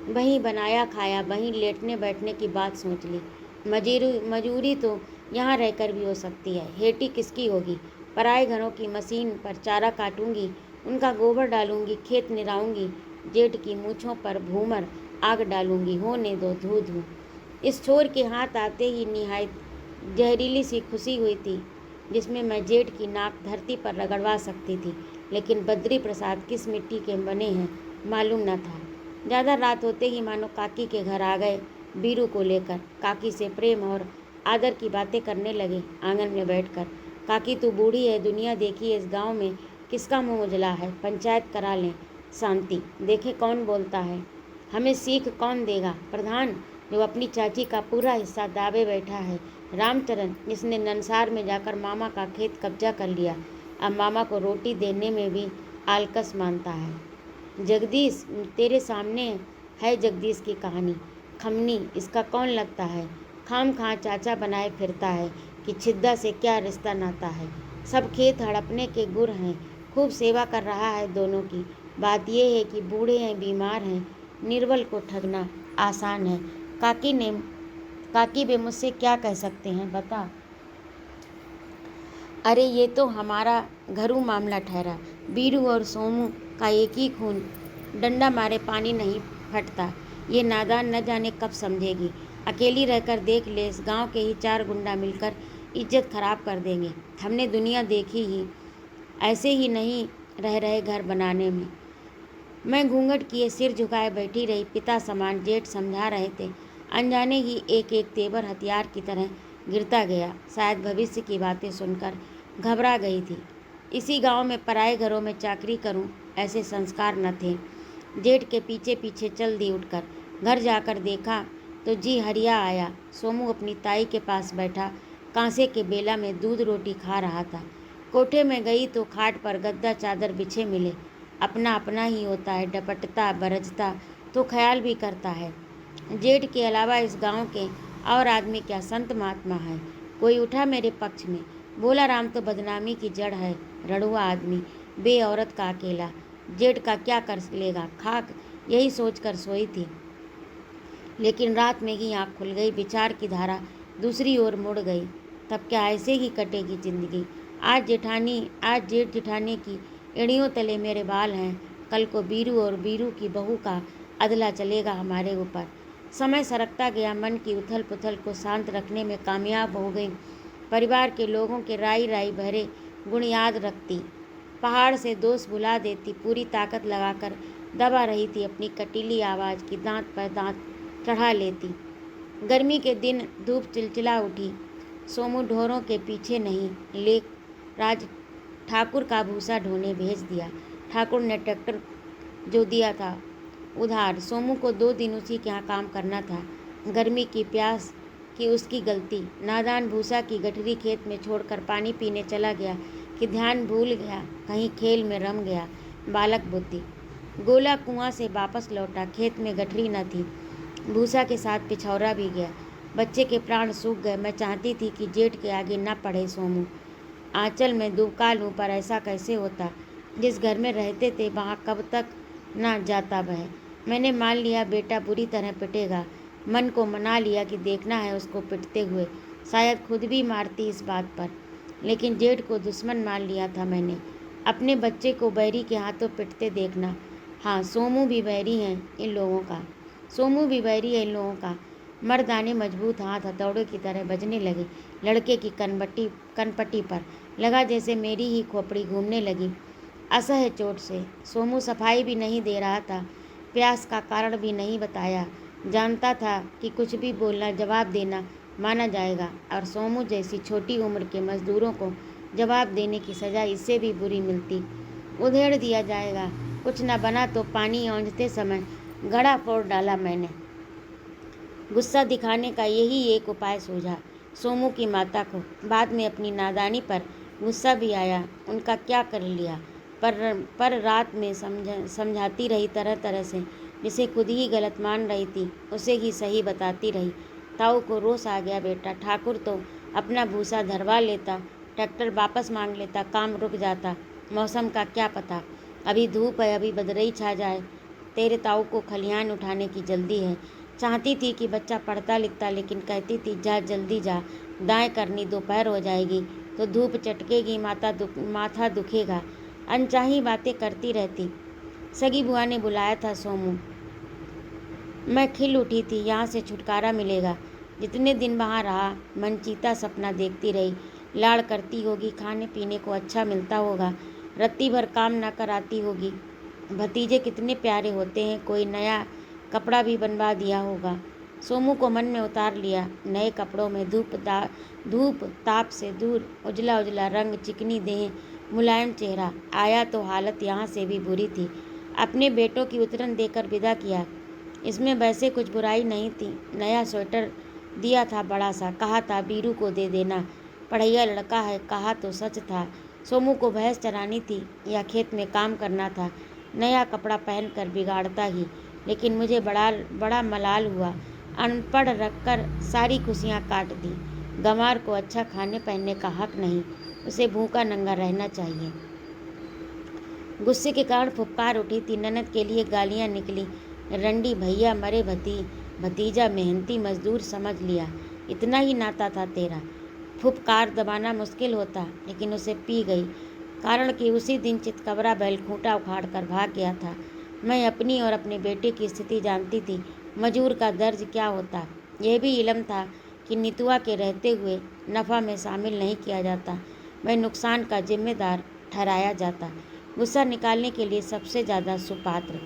वहीं बनाया खाया, वहीं लेटने बैठने की बात सोच ली। मजूरी तो यहाँ रहकर भी हो सकती है। हेटी किसकी होगी? पराए घरों की मशीन पर चारा काटूंगी, उनका गोबर डालूंगी, खेत निराऊंगी, जेठ की मूछों पर भूमर आग डालूंगी, होने दो धू धू। इस छोर के हाथ आते ही निहायत जहरीली सी खुशी हुई थी, जिसमें मैं जेठ की नाक धरती पर रगड़वा सकती थी। लेकिन बद्री प्रसाद किस मिट्टी के बने हैं मालूम न था। ज़्यादा रात होते ही मानो काकी के घर आ गए बीरू को लेकर। काकी से प्रेम और आदर की बातें करने लगे आंगन में बैठकर। काकी तू बूढ़ी है, दुनिया देखी है, इस गांव में किसका मुँह उजला है? पंचायत करा लें, शांति देखे कौन बोलता है, हमें सीख कौन देगा? प्रधान जो अपनी चाची का पूरा हिस्सा दावे बैठा है, रामचरण जिसने ननसार में जाकर मामा का खेत कब्जा कर लिया, अब मामा को रोटी देने में भी आलकस मानता है। जगदीश तेरे सामने है जगदीश की कहानी। खमनी इसका कौन लगता है? खाम खां चाचा बनाए फिरता है कि छिद्दा से क्या रिश्ता नाता है। सब खेत हड़पने के गुर हैं, खूब सेवा कर रहा है दोनों की। बात यह है कि बूढ़े हैं, बीमार हैं, निर्बल को ठगना आसान है। काकी वे मुझसे क्या कह सकते हैं बता। अरे ये तो हमारा घरू मामला ठहरा। बीरू और सोमू का एक ही खून, डंडा मारे पानी नहीं फटता। ये नादान न जाने कब समझेगी। अकेली रहकर देख ले, इस गांव के ही 4 गुंडा मिलकर इज्जत खराब कर देंगे। हमने दुनिया देखी ही, ऐसे ही नहीं रह रहे घर बनाने में। मैं घूंघट किए सिर झुकाए बैठी रही। पिता समान जेठ समझा रहे थे। अनजाने ही एक एक तेवर हथियार की तरह गिरता गया। शायद भविष्य की बातें सुनकर घबरा गई थी। इसी गांव में पराए घरों में चाकरी करूं, ऐसे संस्कार न थे। जेठ के पीछे पीछे चल दी उठकर। घर जाकर देखा तो जी हरिया आया। सोमू अपनी ताई के पास बैठा कांसे के बेला में दूध रोटी खा रहा था। कोठे में गई तो खाट पर गद्दा चादर बिछे मिले। अपना अपना ही होता है, डपटता बरजता तो ख्याल भी करता है। जेठ के अलावा इस गांव के और आदमी क्या संत महात्मा है? कोई उठा मेरे पक्ष में, बोला राम तो बदनामी की जड़ है, रड़ुआ आदमी, बे औरत का अकेला, जेठ का क्या कर लेगा? खाक यही सोचकर सोई थी, लेकिन रात में ही आँख खुल गई। विचार की धारा दूसरी ओर मुड़ गई। तब क्या ऐसे ही कटेगी जिंदगी? आज जेठ जेठानी की एड़ियों तले मेरे बाल हैं। कल को बीरू और बीरू की बहू का अदला चलेगा हमारे ऊपर। समय सरकता गया। मन की उथल पुथल को शांत रखने में कामयाब हो गई। परिवार के लोगों के राई राई भरे गुण याद रखती, पहाड़ से दोष भुला देती, पूरी ताकत लगाकर दबा रही थी अपनी कटीली आवाज़ की, दांत पर दांत चढ़ा लेती। गर्मी के दिन धूप चिलचिला उठी। सोमू ढोरों के पीछे नहीं, लेक राज ठाकुर का भूसा ढोने भेज दिया। ठाकुर ने ट्रैक्टर जो दिया था उधार। सोमू को 2 दिन उसी के यहाँ काम करना था। गर्मी की प्यास की उसकी गलती। नादान भूसा की गठरी खेत में छोड़कर पानी पीने चला गया कि ध्यान भूल गया, कहीं खेल में रम गया। बालक बुद्धि। गोला कुआं से वापस लौटा। खेत में गठरी न थी, भूसा के साथ पिछौरा भी गया। बच्चे के प्राण सूख गए। मैं चाहती थी कि जेठ के आगे न पड़े सोमू। आंचल में दुबका लूँ, पर ऐसा कैसे होता? जिस घर में रहते थे वहाँ कब तक न जाता वह। मैंने मान लिया बेटा बुरी तरह पिटेगा। मन को मना लिया कि देखना है उसको पिटते हुए। शायद खुद भी मारती इस बात पर, लेकिन जेठ को दुश्मन मान लिया था मैंने। अपने बच्चे को बैरी के हाथों पिटते देखना। हाँ, सोमू भी बैरी है इन लोगों का। सोमू भी बैरी है इन लोगों का। मर्दाने मजबूत हाथ हथौड़े की तरह बजने लगे। लड़के की कनपट्टी पर लगा जैसे मेरी ही खोपड़ी घूमने लगी असह्य चोट से। सोमू सफाई भी नहीं दे रहा था, प्यास का कारण भी नहीं बताया। जानता था कि कुछ भी बोलना, जवाब देना माना जाएगा, और सोमू जैसी छोटी उम्र के मजदूरों को जवाब देने की सज़ा इससे भी बुरी मिलती। उधेड़ दिया जाएगा। कुछ न बना तो पानी औंधते समय घड़ा फोड़ डाला मैंने। गुस्सा दिखाने का यही एक उपाय सूझा सोमू की माता को। बाद में अपनी नादानी पर गुस्सा भी आया। उनका क्या कर लिया, पर रात में समझाती रही तरह तरह से। जिसे खुद ही गलत मान रही थी उसे ही सही बताती रही। ताऊ को रोष आ गया, बेटा ठाकुर तो अपना भूसा धरवा लेता, ट्रैक्टर वापस मांग लेता, काम रुक जाता। मौसम का क्या पता, अभी धूप है, अभी बदरई छा जाए। तेरे ताऊ को खलिहान उठाने की जल्दी है। चाहती थी कि बच्चा पढ़ता लिखता, लेकिन कहती थी जा जल्दी जा, दाएं करनी दोपहर हो जाएगी तो धूप चटकेगी, माथा दुखेगा। अनचाही बातें करती रहती। सगी बुआ ने बुलाया था सोमू। मैं खिल उठी थी, यहाँ से छुटकारा मिलेगा। जितने दिन वहाँ रहा, मनचीता सपना देखती रही। लाड़ करती होगी, खाने पीने को अच्छा मिलता होगा, रत्ती भर काम न कराती होगी। भतीजे कितने प्यारे होते हैं, कोई नया कपड़ा भी बनवा दिया होगा। सोमू को मन में उतार लिया। नए कपड़ों में धूप ताप से दूर, उजला उजला रंग, चिकनी देह, मुलायम चेहरा। आया तो हालत यहाँ से भी बुरी थी। अपने बेटों की उतरन देकर विदा किया। इसमें वैसे कुछ बुराई नहीं थी। नया स्वेटर दिया था बड़ा सा, कहा था बीरू को दे देना, पढ़ैया लड़का है, कहा तो सच था। सोमू को भैंस चरानी थी या खेत में काम करना था, नया कपड़ा पहनकर बिगाड़ता ही। लेकिन मुझे बड़ा मलाल हुआ। अनपढ़ रखकर सारी खुशियाँ काट दी। गंवार को अच्छा खाने पहनने का हक नहीं, उसे भूखा नंगा रहना चाहिए। गुस्से के कारण फुफकार उठी थी। ननद के लिए गालियाँ निकली। रंडी भैया मरे भतीजा मेहनती मजदूर समझ लिया, इतना ही नाता था तेरा। फुफकार दबाना मुश्किल होता, लेकिन उसे पी गई, कारण कि उसी दिन चितकबरा बैल खूंटा उखाड़ कर भाग गया था। मैं अपनी और अपने बेटे की स्थिति जानती थी। मजूर का दर्ज क्या होता, यह भी इल्म था कि नितुआ के रहते हुए नफ़ा में शामिल नहीं किया जाता। मैं नुकसान का जिम्मेदार ठहराया जाता। गुस्सा निकालने के लिए सबसे ज़्यादा सुपात्र।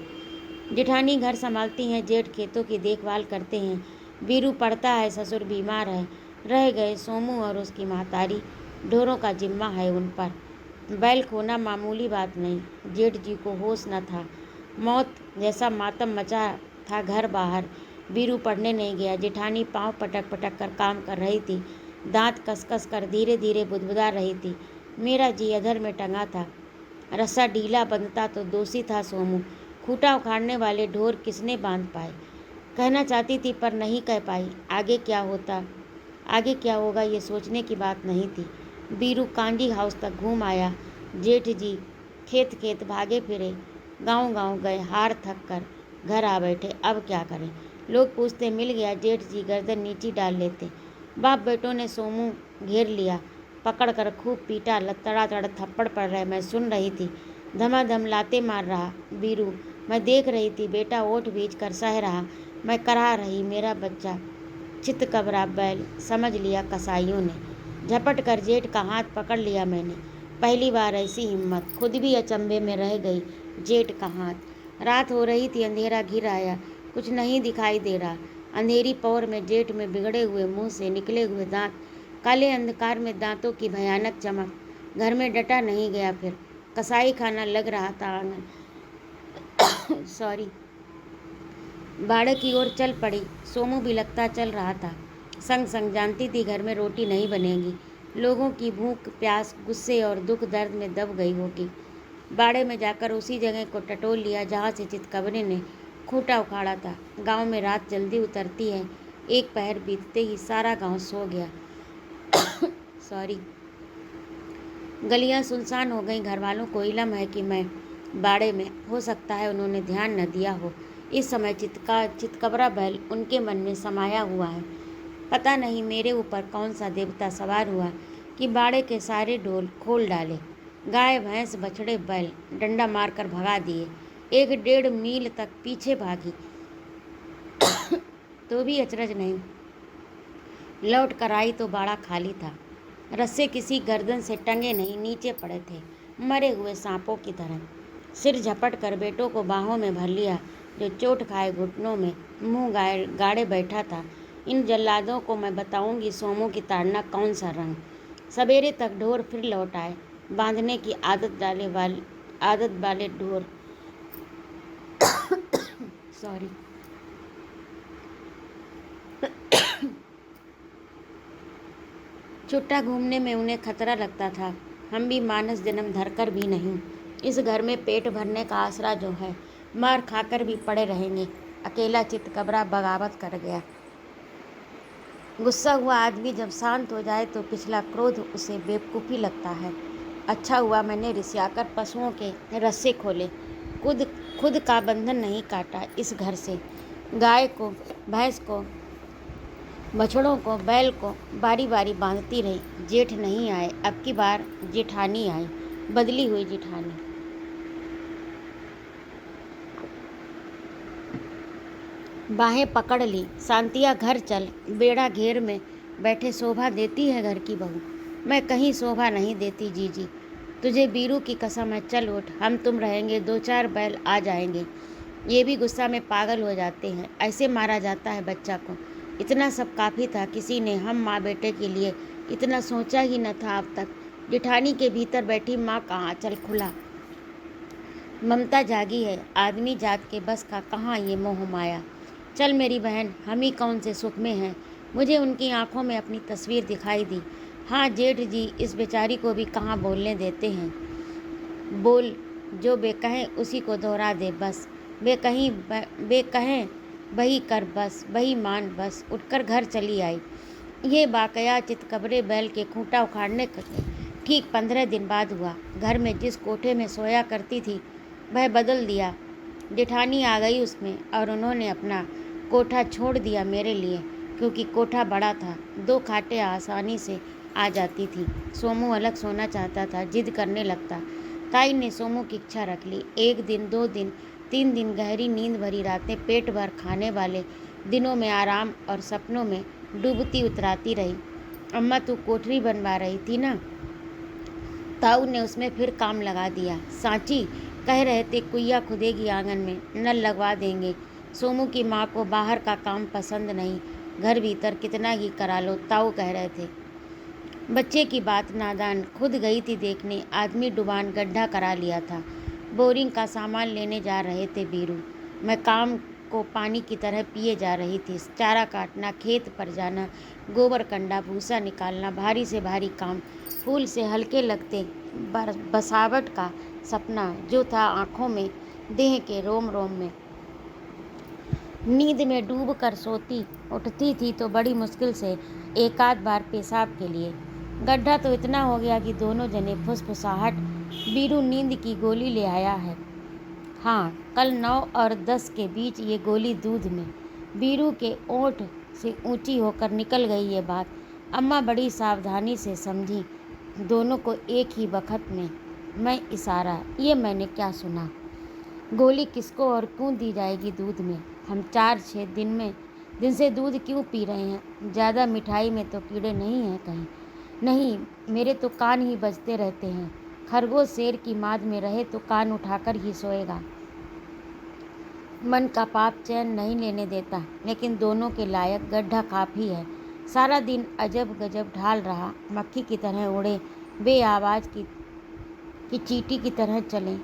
जेठानी घर संभालती हैं, जेठ खेतों की देखभाल करते हैं, बीरू पढ़ता है, ससुर बीमार है। रह गए सोमू और उसकी महतारी, ढोरों का जिम्मा है उन पर। बैल खोना मामूली बात नहीं। जेठ जी को होश न था। मौत जैसा मातम मचा था घर बाहर। बीरू पढ़ने नहीं गया। जेठानी पाँव पटक पटक कर काम कर रही थी, दांत कस कर धीरे धीरे बुदबुदा रही थी। मेरा जी अधर में टंगा था। रस्सा ढीला बंधता तो दोषी था सोमू। खूंटा उखाड़ने वाले ढोर किसने बांध पाए। कहना चाहती थी पर नहीं कह पाई। आगे क्या होगा ये सोचने की बात नहीं थी। बीरू कांजी हाउस तक घूम आया। जेठ जी खेत भागे फिरे, गांव गए, हार थक कर घर आ बैठे। अब क्या करें, लोग पूछते मिल गया। जेठ जी गर्दन नीची डाल लेते। बाप बेटों ने सोमू घेर लिया, पकड़ कर खूब पीटा। तड़ातड़ थप्पड़ पड़ रहे, मैं सुन रही थी। धमाधम लाते मार रहा बीरू, मैं देख रही थी। बेटा ओठ बीच कर सह रहा, मैं कराह रही, मेरा बच्चा। चितकबरा बैल समझ लिया कसाईयों ने। झपट कर जेठ का हाथ पकड़ लिया मैंने। पहली बार ऐसी हिम्मत, खुद भी अचंभे में रह गई। जेठ का हाथ। रात हो रही थी, अंधेरा घिर आया, कुछ नहीं दिखाई दे रहा। अंधेरी पौर में जेठ में बिगड़े हुए मुंह से निकले हुए दांत, काले अंधकार में दांतों की भयानक चमक। घर में डटा नहीं गया फिर। कसाई खाना लग रहा था आंगन। सॉरी। बाड़े की ओर चल पड़ी। सोमू भी लगता चल रहा था। संग संग जानती थी घर में रोटी नहीं बनेगी। लोगों की भूख प्यास गुस्से और दुख दर्द में दब गई होगी। बाड़े में जाकर उसी जगह को टटोल लिया जहाँ से चितकबरे ने खूंटा उखाड़ा था। गांव में रात जल्दी उतरती है। एक पहर बीतते ही सारा गांव सो गया। सॉरी। गलियां सुनसान हो गईं। घर वालों को इल्म है कि मैं बाड़े में, हो सकता है उन्होंने ध्यान न दिया हो। इस समय चितकबरा बैल उनके मन में समाया हुआ है। पता नहीं मेरे ऊपर कौन सा देवता सवार हुआ कि बाड़े के सारे ढोल खोल डाले। गाय भैंस बछड़े बैल डंडा मारकर भगा दिए। 1-1.5 मील तक पीछे भागी तो भी अचरज नहीं। लौट कर आई तो बाड़ा खाली था। रस्से किसी गर्दन से टंगे नहीं, नीचे पड़े थे, मरे हुए सांपों की तरह। सिर झपट कर बेटों को बाहों में भर लिया, जो चोट खाए घुटनों में मुंह गाड़े बैठा था। इन जल्लादों को मैं बताऊंगी सोमू की ताड़ना कौन सा रंग। सवेरे तक ढोर फिर लौट आए, बांधने की आदत वाले ढोर। सॉरी। छुट्टा घूमने में उन्हें खतरा लगता था। हम भी मानस जन्म धरकर भी नहीं। इस घर में पेट भरने का आसरा जो है, मार खाकर भी पड़े रहेंगे। अकेला चितकबरा बगावत कर गया। गुस्सा हुआ आदमी जब शांत हो जाए तो पिछला क्रोध उसे बेवकूफ़ी लगता है। अच्छा हुआ मैंने रिसियाकर पशुओं के रस्से खोले, खुद खुद का बंधन नहीं काटा। इस घर से गाय को, भैंस को, बछड़ों को, बैल को बारी बारी बांधती रही। जेठ नहीं आए, अब की बार जेठानी आई, बदली हुई जेठानी। बाहें पकड़ ली, शांतिया घर चल, बेड़ा घेर में बैठे शोभा देती है घर की बहू। मैं कहीं शोभा नहीं देती जीजी, तुझे बीरू की कसम है, चल उठ, हम तुम रहेंगे, 2-4 बैल आ जाएंगे। ये भी गुस्सा में पागल हो जाते हैं, ऐसे मारा जाता है बच्चा को। इतना सब काफ़ी था, किसी ने हम माँ बेटे के लिए इतना सोचा ही न था अब तक। जेठानी के भीतर बैठी माँ का आंचल खुला, ममता जागी है। आदमी जात के बस का कहाँ ये मोह माया। चल मेरी बहन, हम ही कौन से सुख में हैं। मुझे उनकी आंखों में अपनी तस्वीर दिखाई दी। हाँ जेठ जी, इस बेचारी को भी कहाँ बोलने देते हैं। बोल, जो वे कहें उसी को दोहरा दे बस। वे कहें वही कर बस, वही मान बस। उठकर घर चली आई। ये वाकया चितकबरे बैल के खूंटा उखाड़ने के ठीक 15 दिन बाद हुआ। घर में जिस कोठे में सोया करती थी वह बदल दिया। जेठानी आ गई उसमें, और उन्होंने अपना कोठा छोड़ दिया मेरे लिए, क्योंकि कोठा बड़ा था, 2 खाटें आसानी से आ जाती थी। सोमू अलग सोना चाहता था, जिद करने लगता। ताई ने सोमू की इच्छा रख ली। 1 दिन, 2 दिन, 3 दिन गहरी नींद भरी रातें, पेट भर खाने वाले दिनों में आराम और सपनों में डूबती उतराती रही। अम्मा तू कोठरी बनवा रही थी ना, ताऊ ने उसमें फिर काम लगा दिया। सांची कह रहे थे कुइया खुदेगी आंगन में, नल लगवा देंगे। सोमू की माँ को बाहर का काम पसंद नहीं, घर भीतर कितना ही करा लो, ताऊ कह रहे थे। बच्चे की बात नादान, खुद गई थी देखने। आदमी डुबान गड्ढा करा लिया था। बोरिंग का सामान लेने जा रहे थे बीरू। मैं काम को पानी की तरह पिए जा रही थी। चारा काटना, खेत पर जाना, गोबर कंडा, भूसा निकालना, भारी से भारी काम, फूल से हल्के लगते बसावट का सपना जो था आँखों में, देह के रोम रोम में। नींद में डूब कर सोती उठती थी तो बड़ी मुश्किल से एक आध बार पेशाब के लिए। गड्ढा तो इतना हो गया कि दोनों जने फुसफुसाहट। बीरू नींद की गोली ले आया है। हाँ, कल 9 और 10 के बीच ये गोली दूध में। बीरू के ओंठ से ऊंची होकर निकल गई ये बात। अम्मा बड़ी सावधानी से समझी, दोनों को एक ही वक्त में। मैं इशारा, ये मैंने क्या सुना। गोली किसको और क्यों दी जाएगी दूध में। हम 4-6 दिन से दूध क्यों पी रहे हैं। ज़्यादा मिठाई में तो कीड़े नहीं हैं कहीं। नहीं, मेरे तो कान ही बजते रहते हैं। खरगोश शेर की माद में रहे तो कान उठाकर ही सोएगा। मन का पाप चैन नहीं लेने देता, लेकिन दोनों के लायक गड्ढा काफ़ी है। सारा दिन अजब गजब ढाल रहा, मक्खी की तरह उड़े, बेआवाज़ की चींटी की तरह चलें।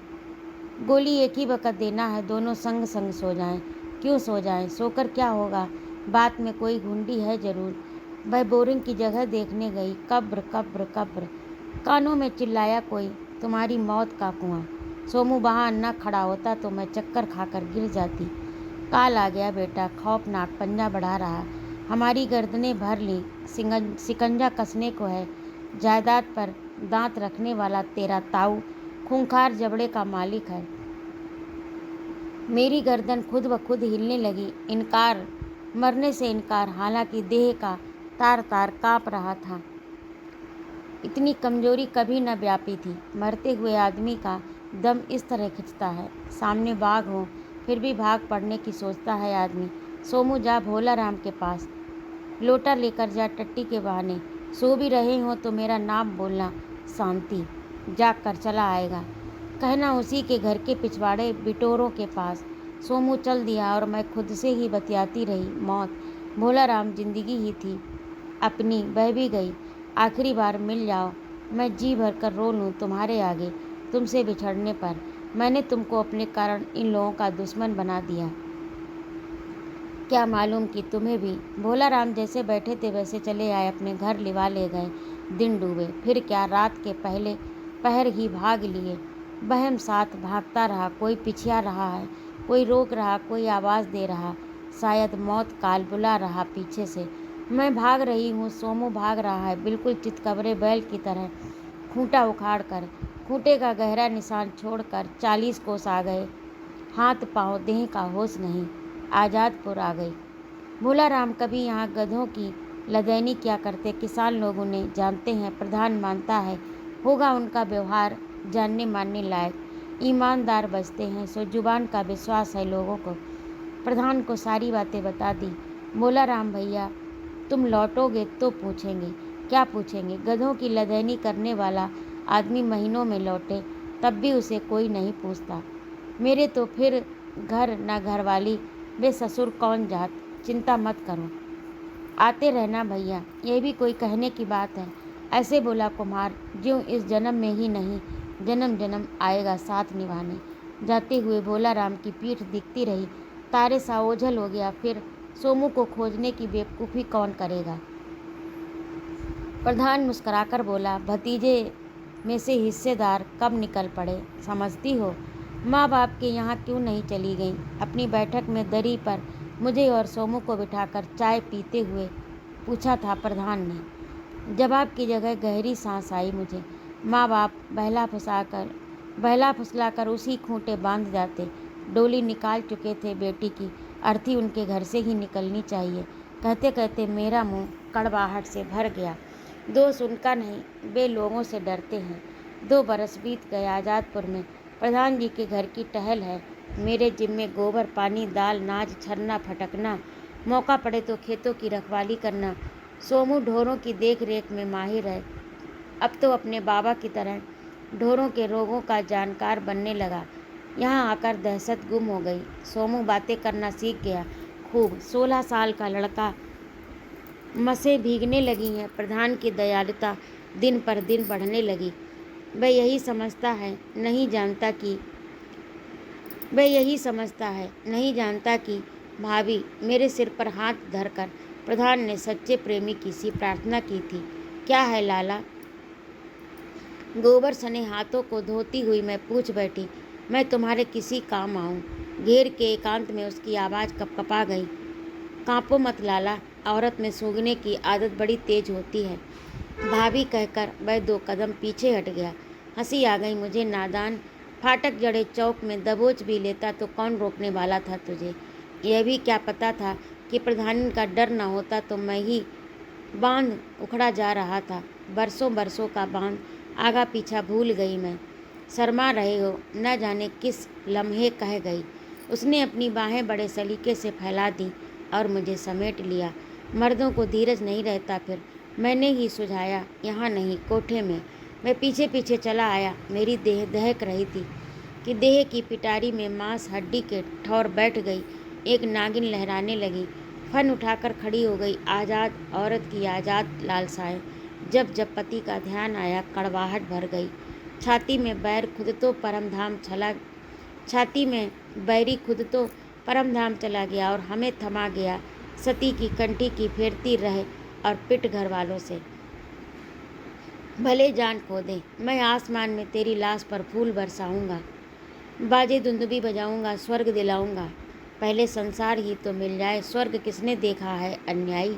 गोली एक ही वक्त देना है, दोनों संग संग सो जाएं। क्यों सो जाएं, सोकर क्या होगा। बात में कोई घुंडी है जरूर। वह बोरिंग की जगह देखने गई। कब्र कब्र कब्र, कानों में चिल्लाया कोई, तुम्हारी मौत का कुआं। सोमू वहाँ न खड़ा होता तो मैं चक्कर खाकर गिर जाती। काल आ गया बेटा, खौफनाक पंजा बढ़ा रहा। हमारी गर्दनें भर ली, सिकंजा कसने को है। जायदाद पर दांत रखने वाला तेरा ताऊ खूंखार जबड़े का मालिक है। मेरी गर्दन खुद ब खुद हिलने लगी। इनकार, मरने से इनकार, हालांकि देह का तार तार काँप रहा था। इतनी कमजोरी कभी न व्यापी थी। मरते हुए आदमी का दम इस तरह खिंचता है। सामने बाघ हो फिर भी भाग पड़ने की सोचता है आदमी। सोमू जा भोला राम के पास, लोटा लेकर जा टट्टी के बहाने। सो भी रहे हो तो मेरा नाम बोलना, शांति। जाग कर चला आएगा, कहना उसी के घर के पिछवाड़े बिटोरों के पास। सोमू चल दिया और मैं खुद से ही बतियाती रही। मौत, भोला राम जिंदगी ही थी अपनी, बह भी गई। आखिरी बार मिल जाओ, मैं जी भर कर रो लूँ तुम्हारे आगे। तुमसे बिछड़ने पर मैंने तुमको अपने कारण इन लोगों का दुश्मन बना दिया। क्या मालूम कि तुम्हें भी। भोला राम जैसे बैठे थे वैसे चले आए, अपने घर लिवा ले गए। दिन डूबे, फिर क्या, रात के पहले पहर ही भाग लिए। बहम साथ भागता रहा, कोई पिछिया रहा है, कोई रोक रहा, कोई आवाज़ दे रहा। शायद मौत काल बुला रहा पीछे से। मैं भाग रही हूँ, सोमू भाग रहा है, बिल्कुल चितकबरे बैल की तरह। खूंटा उखाड़ कर, खूंटे का गहरा निशान छोड़कर 40 कोस आ गए। हाथ पांव देह का होश नहीं, आज़ादपुर आ गई। भोला राम कभी यहाँ गधों की लदैनी क्या करते किसान लोग उन्हें जानते हैं, प्रधान मानता है होगा उनका व्यवहार जानने मानने लायक। ईमानदार बचते हैं, सो जुबान का विश्वास है लोगों को। प्रधान को सारी बातें बता दी। बोला राम भैया, तुम लौटोगे तो पूछेंगे। क्या पूछेंगे? गधों की लदैनी करने वाला आदमी महीनों में लौटे तब भी उसे कोई नहीं पूछता। मेरे तो फिर घर न घरवाली, वे ससुर कौन जात। चिंता मत करो, आते रहना भैया, ये भी कोई कहने की बात है। ऐसे बोला कुम्हार, ज्यों इस जन्म में ही नहीं जन्म जन्म आएगा साथ निभाने। जाते हुए भोला राम की पीठ दिखती रही, तारे सा ओझल हो गया। फिर सोमू को खोजने की बेवकूफ़ी कौन करेगा। प्रधान मुस्कुराकर बोला, भतीजे में से हिस्सेदार कब निकल पड़े, समझती हो। माँ बाप के यहाँ क्यों नहीं चली गई। अपनी बैठक में दरी पर मुझे और सोमू को बिठाकर चाय पीते हुए पूछा था प्रधान ने। जवाब की जगह गहरी सांस आई मुझे। माँ बाप बहला फुसलाकर उसी खूंटे बांध जाते। डोली निकाल चुके थे, बेटी की अर्थी उनके घर से ही निकलनी चाहिए। कहते कहते मेरा मुंह कड़वाहट से भर गया। दोष उनका नहीं, वे लोगों से डरते हैं। 2 बरस बीत गए आज़ादपुर में। प्रधान जी के घर की टहल है मेरे जिम्मे। गोबर पानी, दाल नाज, छरना फटकना, मौका पड़े तो खेतों की रखवाली करना। सोमू ढोरों की देख रेख में माहिर है। अब तो अपने बाबा की तरह ढोरों के रोगों का जानकार बनने लगा। यहाँ आकर दहशत गुम हो गई। सोमू बातें करना सीख गया खूब। 16 साल का लड़का। मसें भीगने लगी हैं। प्रधान की दयालुता दिन पर दिन बढ़ने लगी। वह यही समझता है नहीं जानता कि भाभी मेरे सिर पर हाथ धरकर प्रधान ने सच्चे प्रेमी की सी प्रार्थना की थी। क्या है लाला? गोबर सने हाथों को धोती हुई मैं पूछ बैठी। मैं तुम्हारे किसी काम आऊँ? घेर के एकांत में उसकी आवाज़ कपकपा गई। कांपो मत लाला, औरत में सूंघने की आदत बड़ी तेज होती है। भाभी कहकर वह 2 कदम पीछे हट गया। हंसी आ गई मुझे। नादान, फाटक जड़े चौक में दबोच भी लेता तो कौन रोकने वाला था तुझे। यह भी क्या पता था कि प्रधानी का डर न होता तो मैं ही बांध उखड़ा जा रहा था। बरसों बरसों का बांध आगा पीछा भूल गई मैं। शर्मा रहे हो, न जाने किस लम्हे कह गई। उसने अपनी बाहें बड़े सलीके से फैला दी और मुझे समेट लिया। मर्दों को धीरज नहीं रहता। फिर मैंने ही सुझाया, यहाँ नहीं कोठे में। मैं पीछे पीछे चला आया। मेरी देह दहक रही थी कि देह की पिटारी में मांस हड्डी के ठौर बैठ गई। एक नागिन लहराने लगी, फन उठाकर खड़ी हो गई। आज़ाद औरत की आज़ाद लालसाएं। जब जब पति का ध्यान आया, कड़वाहट भर गई। छाती में बैरी खुद तो परम धाम चला गया और हमें थमा गया। सती की कंठी की फेरती रहे और पिट घर वालों से। भले जान खो दे, मैं आसमान में तेरी लाश पर फूल बरसाऊंगा, बाजे दुंदुबी बजाऊंगा, स्वर्ग दिलाऊंगा। पहले संसार ही तो मिल जाए। स्वर्ग किसने देखा है अन्यायी।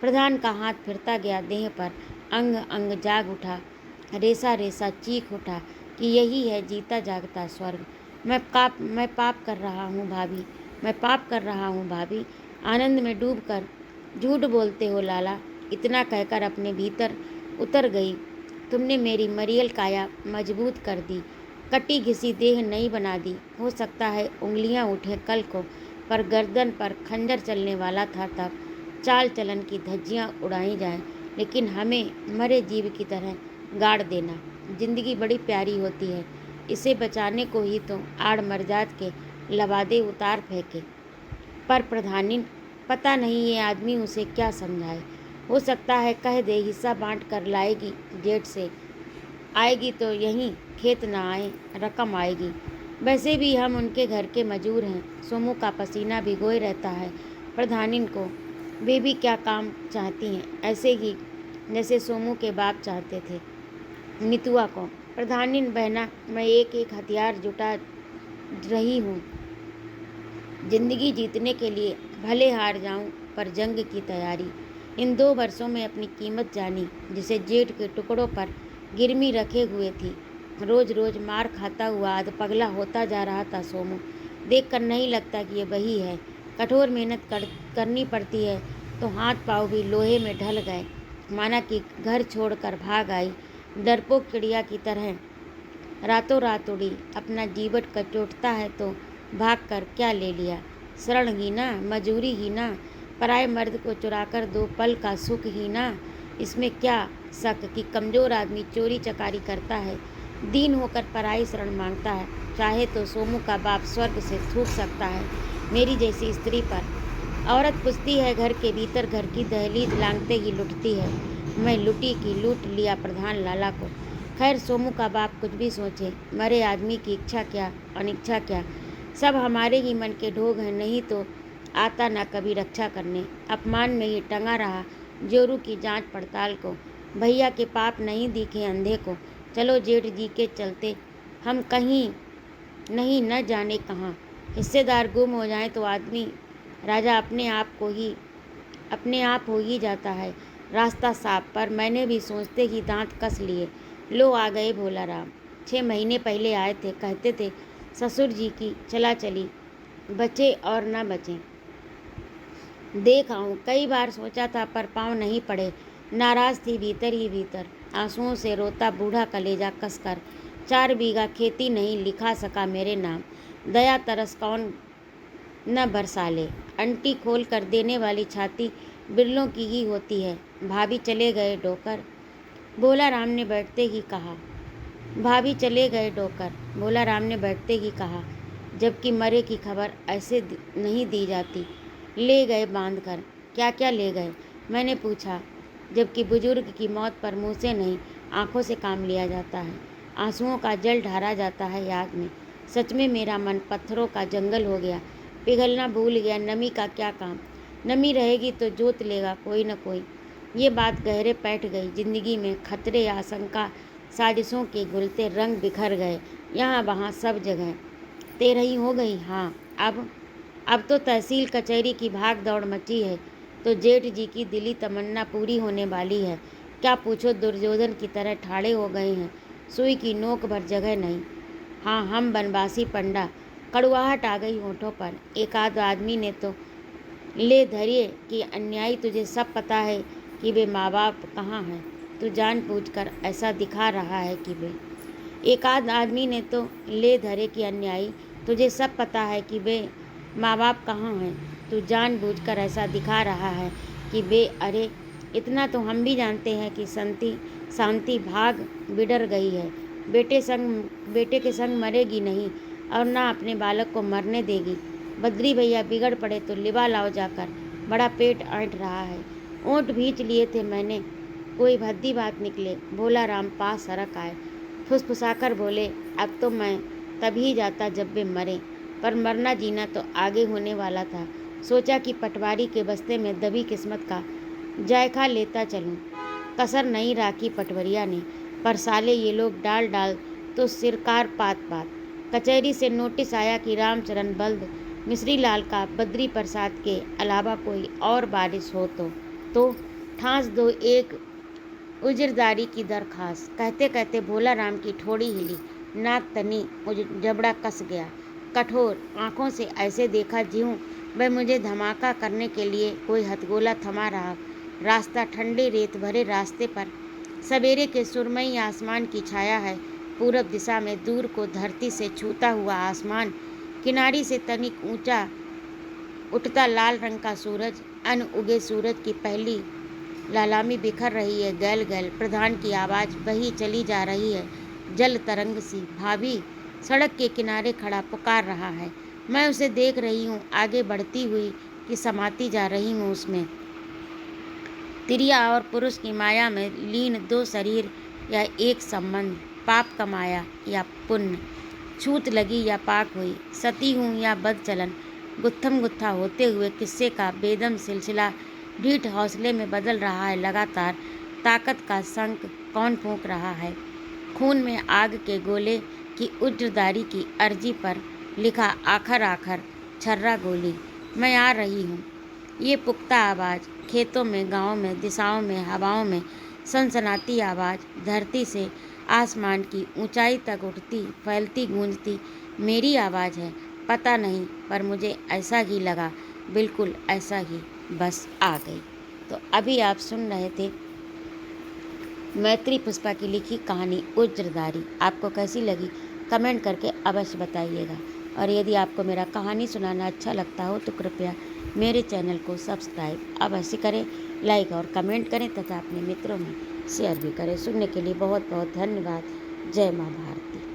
प्रधान का हाथ फिरता गया देह पर। अंग अंग जाग उठा, रेसा रेसा चीख उठा कि यही है जीता जागता स्वर्ग। मैं पाप कर रहा हूँ भाभी, मैं पाप कर रहा हूँ भाभी। आनंद में डूबकर झूठ बोलते हो लाला। इतना कहकर अपने भीतर उतर गई। तुमने मेरी मरियल काया मजबूत कर दी, कटी घिसी देह नई बना दी। हो सकता है उंगलियां उठे कल को, पर गर्दन पर खंजर चलने वाला था तब। चाल चलन की धज्जियां उड़ाई जाएं, लेकिन हमें मरे जीव की तरह गाड़ देना। जिंदगी बड़ी प्यारी होती है, इसे बचाने को ही तो आड़ मरजात के लबादे उतार फेंके। पर प्रधानी, पता नहीं ये आदमी उसे क्या समझाए। हो सकता है कह दे हिस्सा बांट कर लाएगी, जेठ से आएगी तो यहीं खेत ना आए, रकम आएगी। वैसे भी हम उनके घर के मजूर हैं। सोमू का पसीना भिगोए रहता है प्रधानिन को। वे भी क्या काम चाहती हैं, ऐसे ही जैसे सोमू के बाप चाहते थे नितुआ को। प्रधानिन बहना, मैं एक एक हथियार जुटा रही हूँ जिंदगी जीतने के लिए। भले हार जाऊं पर जंग की तैयारी। इन 2 वर्षों में अपनी कीमत जानी, जिसे जेठ के टुकड़ों पर गिरमी रखे हुए थी। रोज रोज मार खाता हुआ अधपगला होता जा रहा था सोमू। देखकर नहीं लगता कि ये वही है। कठोर मेहनत करनी पड़ती है तो हाथ पाँव भी लोहे में ढल गए, माना कि घर छोड़कर भाग आई, डरपोक चिड़िया की तरह रातों रात उड़ी। अपना जीवट कचोटता है तो भाग कर क्या ले लिया? शरण ही ना, मजूरी ही ना, पराए मर्द को चुराकर 2 पल का सुख ही ना। इसमें क्या शक कि कमज़ोर आदमी चोरी चकारी करता है, दीन होकर पराई शरण मांगता है। चाहे तो सोमू का बाप स्वर्ग से थूक सकता है मेरी जैसी स्त्री पर। औरत पुछती है घर के भीतर, घर की दहलीज लांघते ही लुटती है, मैं लुटी कि लूट लिया प्रधान लाला को। खैर, सोमू का बाप कुछ भी सोचे, मरे आदमी की इच्छा क्या अनिच्छा क्या, सब हमारे ही मन के ढोग हैं। नहीं तो आता ना कभी रक्षा करने, अपमान में ही टंगा रहा जोरू की जांच पड़ताल को। भैया के पाप नहीं दिखे अंधे को। चलो जेठ जी के चलते हम कहीं नहीं न जाने कहाँ। हिस्सेदार गुम हो जाए तो आदमी राजा अपने आप हो ही जाता है। रास्ता साफ, पर मैंने भी सोचते ही दांत कस लिए। लो आ गए भोला राम। 6 महीने पहले आए थे, कहते थे ससुर जी की चला चली, बचे और न बचें। देख आऊँ, कई बार सोचा था पर पाँव नहीं पड़े। नाराज थी भीतर ही भीतर, आंसुओं से रोता बूढ़ा कलेजा कसकर। 4 बीघा खेती नहीं लिखा सका मेरे नाम, दया तरस कौन न बरसा ले। अंटी खोल कर देने वाली छाती बिरलों की ही होती है। भाभी चले गए डोकर, भोला राम ने बैठते ही कहा। भाभी चले गए डोकर, भोला राम ने बैठते ही कहा। जबकि मरे की खबर ऐसे नहीं दी जाती। ले गए बांध कर। क्या क्या ले गए? मैंने पूछा। जबकि बुजुर्ग की मौत पर मुँह से नहीं, आंखों से काम लिया जाता है, आंसुओं का जल ढारा जाता है याद में। सच में मेरा मन पत्थरों का जंगल हो गया, पिघलना भूल गया। नमी का क्या काम? नमी रहेगी तो जोत लेगा कोई न कोई। ये बात गहरे बैठ गई। जिंदगी में खतरे, आशंका, साजिशों के गुलते रंग बिखर गए, यहाँ वहाँ सब जगह। 13 हो गई। हाँ, अब तो तहसील कचहरी की भाग दौड़ मची है, तो जेठ जी की दिली तमन्ना पूरी होने वाली है। क्या पूछो, दुर्योधन की तरह ठाड़े हो गए हैं, सुई की नोक भर जगह नहीं। हाँ, हम बनवासी पंडा। कड़ुआहट आ गई होठों पर। एक आध आदमी ने तो ले धरिए कि अन्यायी तुझे सब पता है कि वे माँ बाप कहाँ हैं, तू जानबूझकर ऐसा दिखा रहा है कि वे। एक आध आदमी ने तो ले धरे कि अन्यायी तुझे सब पता है कि वे माँ बाप कहाँ हैं, तू जानबूझकर ऐसा दिखा रहा है कि वे। अरे, इतना तो हम भी जानते हैं कि शांति भाग बिडर गई है। बेटे के संग मरेगी नहीं और ना अपने बालक को मरने देगी। बद्री भैया बिगड़ पड़े तो लिवा लाओ जाकर, बड़ा पेट ऐंठ रहा है। ओंठ भींच लिए थे मैंने, कोई भद्दी बात निकले। भोला राम पास सरक आए, फुसफुसाकर बोले, अब तो मैं तभी जाता जब वे मरे, पर मरना जीना तो आगे होने वाला था। सोचा कि पटवारी के बस्ते में दबी किस्मत का जायका लेता चलूं। कसर नहीं राखी पटवरिया ने, पर साले ये लोग डाल तो सिरकार पात। कचहरी से नोटिस आया कि रामचरण बल्द मिश्री लाल का बद्री प्रसाद के अलावा कोई और बारिश हो तो ठांस दो एक उजरदारी की दरखास्त। कहते कहते भोला राम की ठोड़ी हिली, नाक तनी, जबड़ा कस गया। कठोर आंखों से ऐसे देखा ज्यों वह मुझे धमाका करने के लिए कोई हथगोला थमा रहा। रास्ता ठंडे रेत भरे रास्ते पर सवेरे के सुरमई आसमान की छाया है। पूरब दिशा में दूर को धरती से छूता हुआ आसमान, किनारी से तनिक ऊंचा उठता लाल रंग का सूरज। अन उगे सूरज की पहली लालामी बिखर रही है। गैल गैल प्रधान की आवाज़ बही चली जा रही है, जल तरंग सी। भाभी सड़क के किनारे खड़ा पुकार रहा है। मैं उसे देख रही हूँ, आगे बढ़ती हुई कि समाती जा रही हूँ उसमें। तिरिया और पुरुष की माया में लीन 2 शरीर या एक संबंध, पाप कमाया या पुण्य, छूत लगी या पाक हुई, सती हूँ या बदचलन, गुत्थम गुत्था होते हुए किस्से का बेदम सिलसिला ढीठ हौसले में बदल रहा है लगातार। ताकत का शंख कौन फूंक रहा है? खून में आग के गोले की उज्रदारी की अर्जी पर लिखा आखर आखर छर्रा गोली। मैं आ रही हूँ। ये पुख्ता आवाज़ खेतों में, गाँव में, दिशाओं में, हवाओं में सनसनाती आवाज़ धरती से आसमान की ऊंचाई तक उठती, फैलती, गूंजती मेरी आवाज़ है। पता नहीं, पर मुझे ऐसा ही लगा, बिल्कुल ऐसा ही, बस आ गई। तो अभी आप सुन रहे थे मैत्री पुष्पा की लिखी कहानी उज्रदारी। आपको कैसी लगी कमेंट करके अवश्य बताइएगा। और यदि आपको मेरा कहानी सुनाना अच्छा लगता हो तो कृपया मेरे चैनल को सब्सक्राइब अवश्य करें, लाइक और कमेंट करें तथा अपने मित्रों में शेयर भी करें। सुनने के लिए बहुत बहुत धन्यवाद। जय माँ भारती।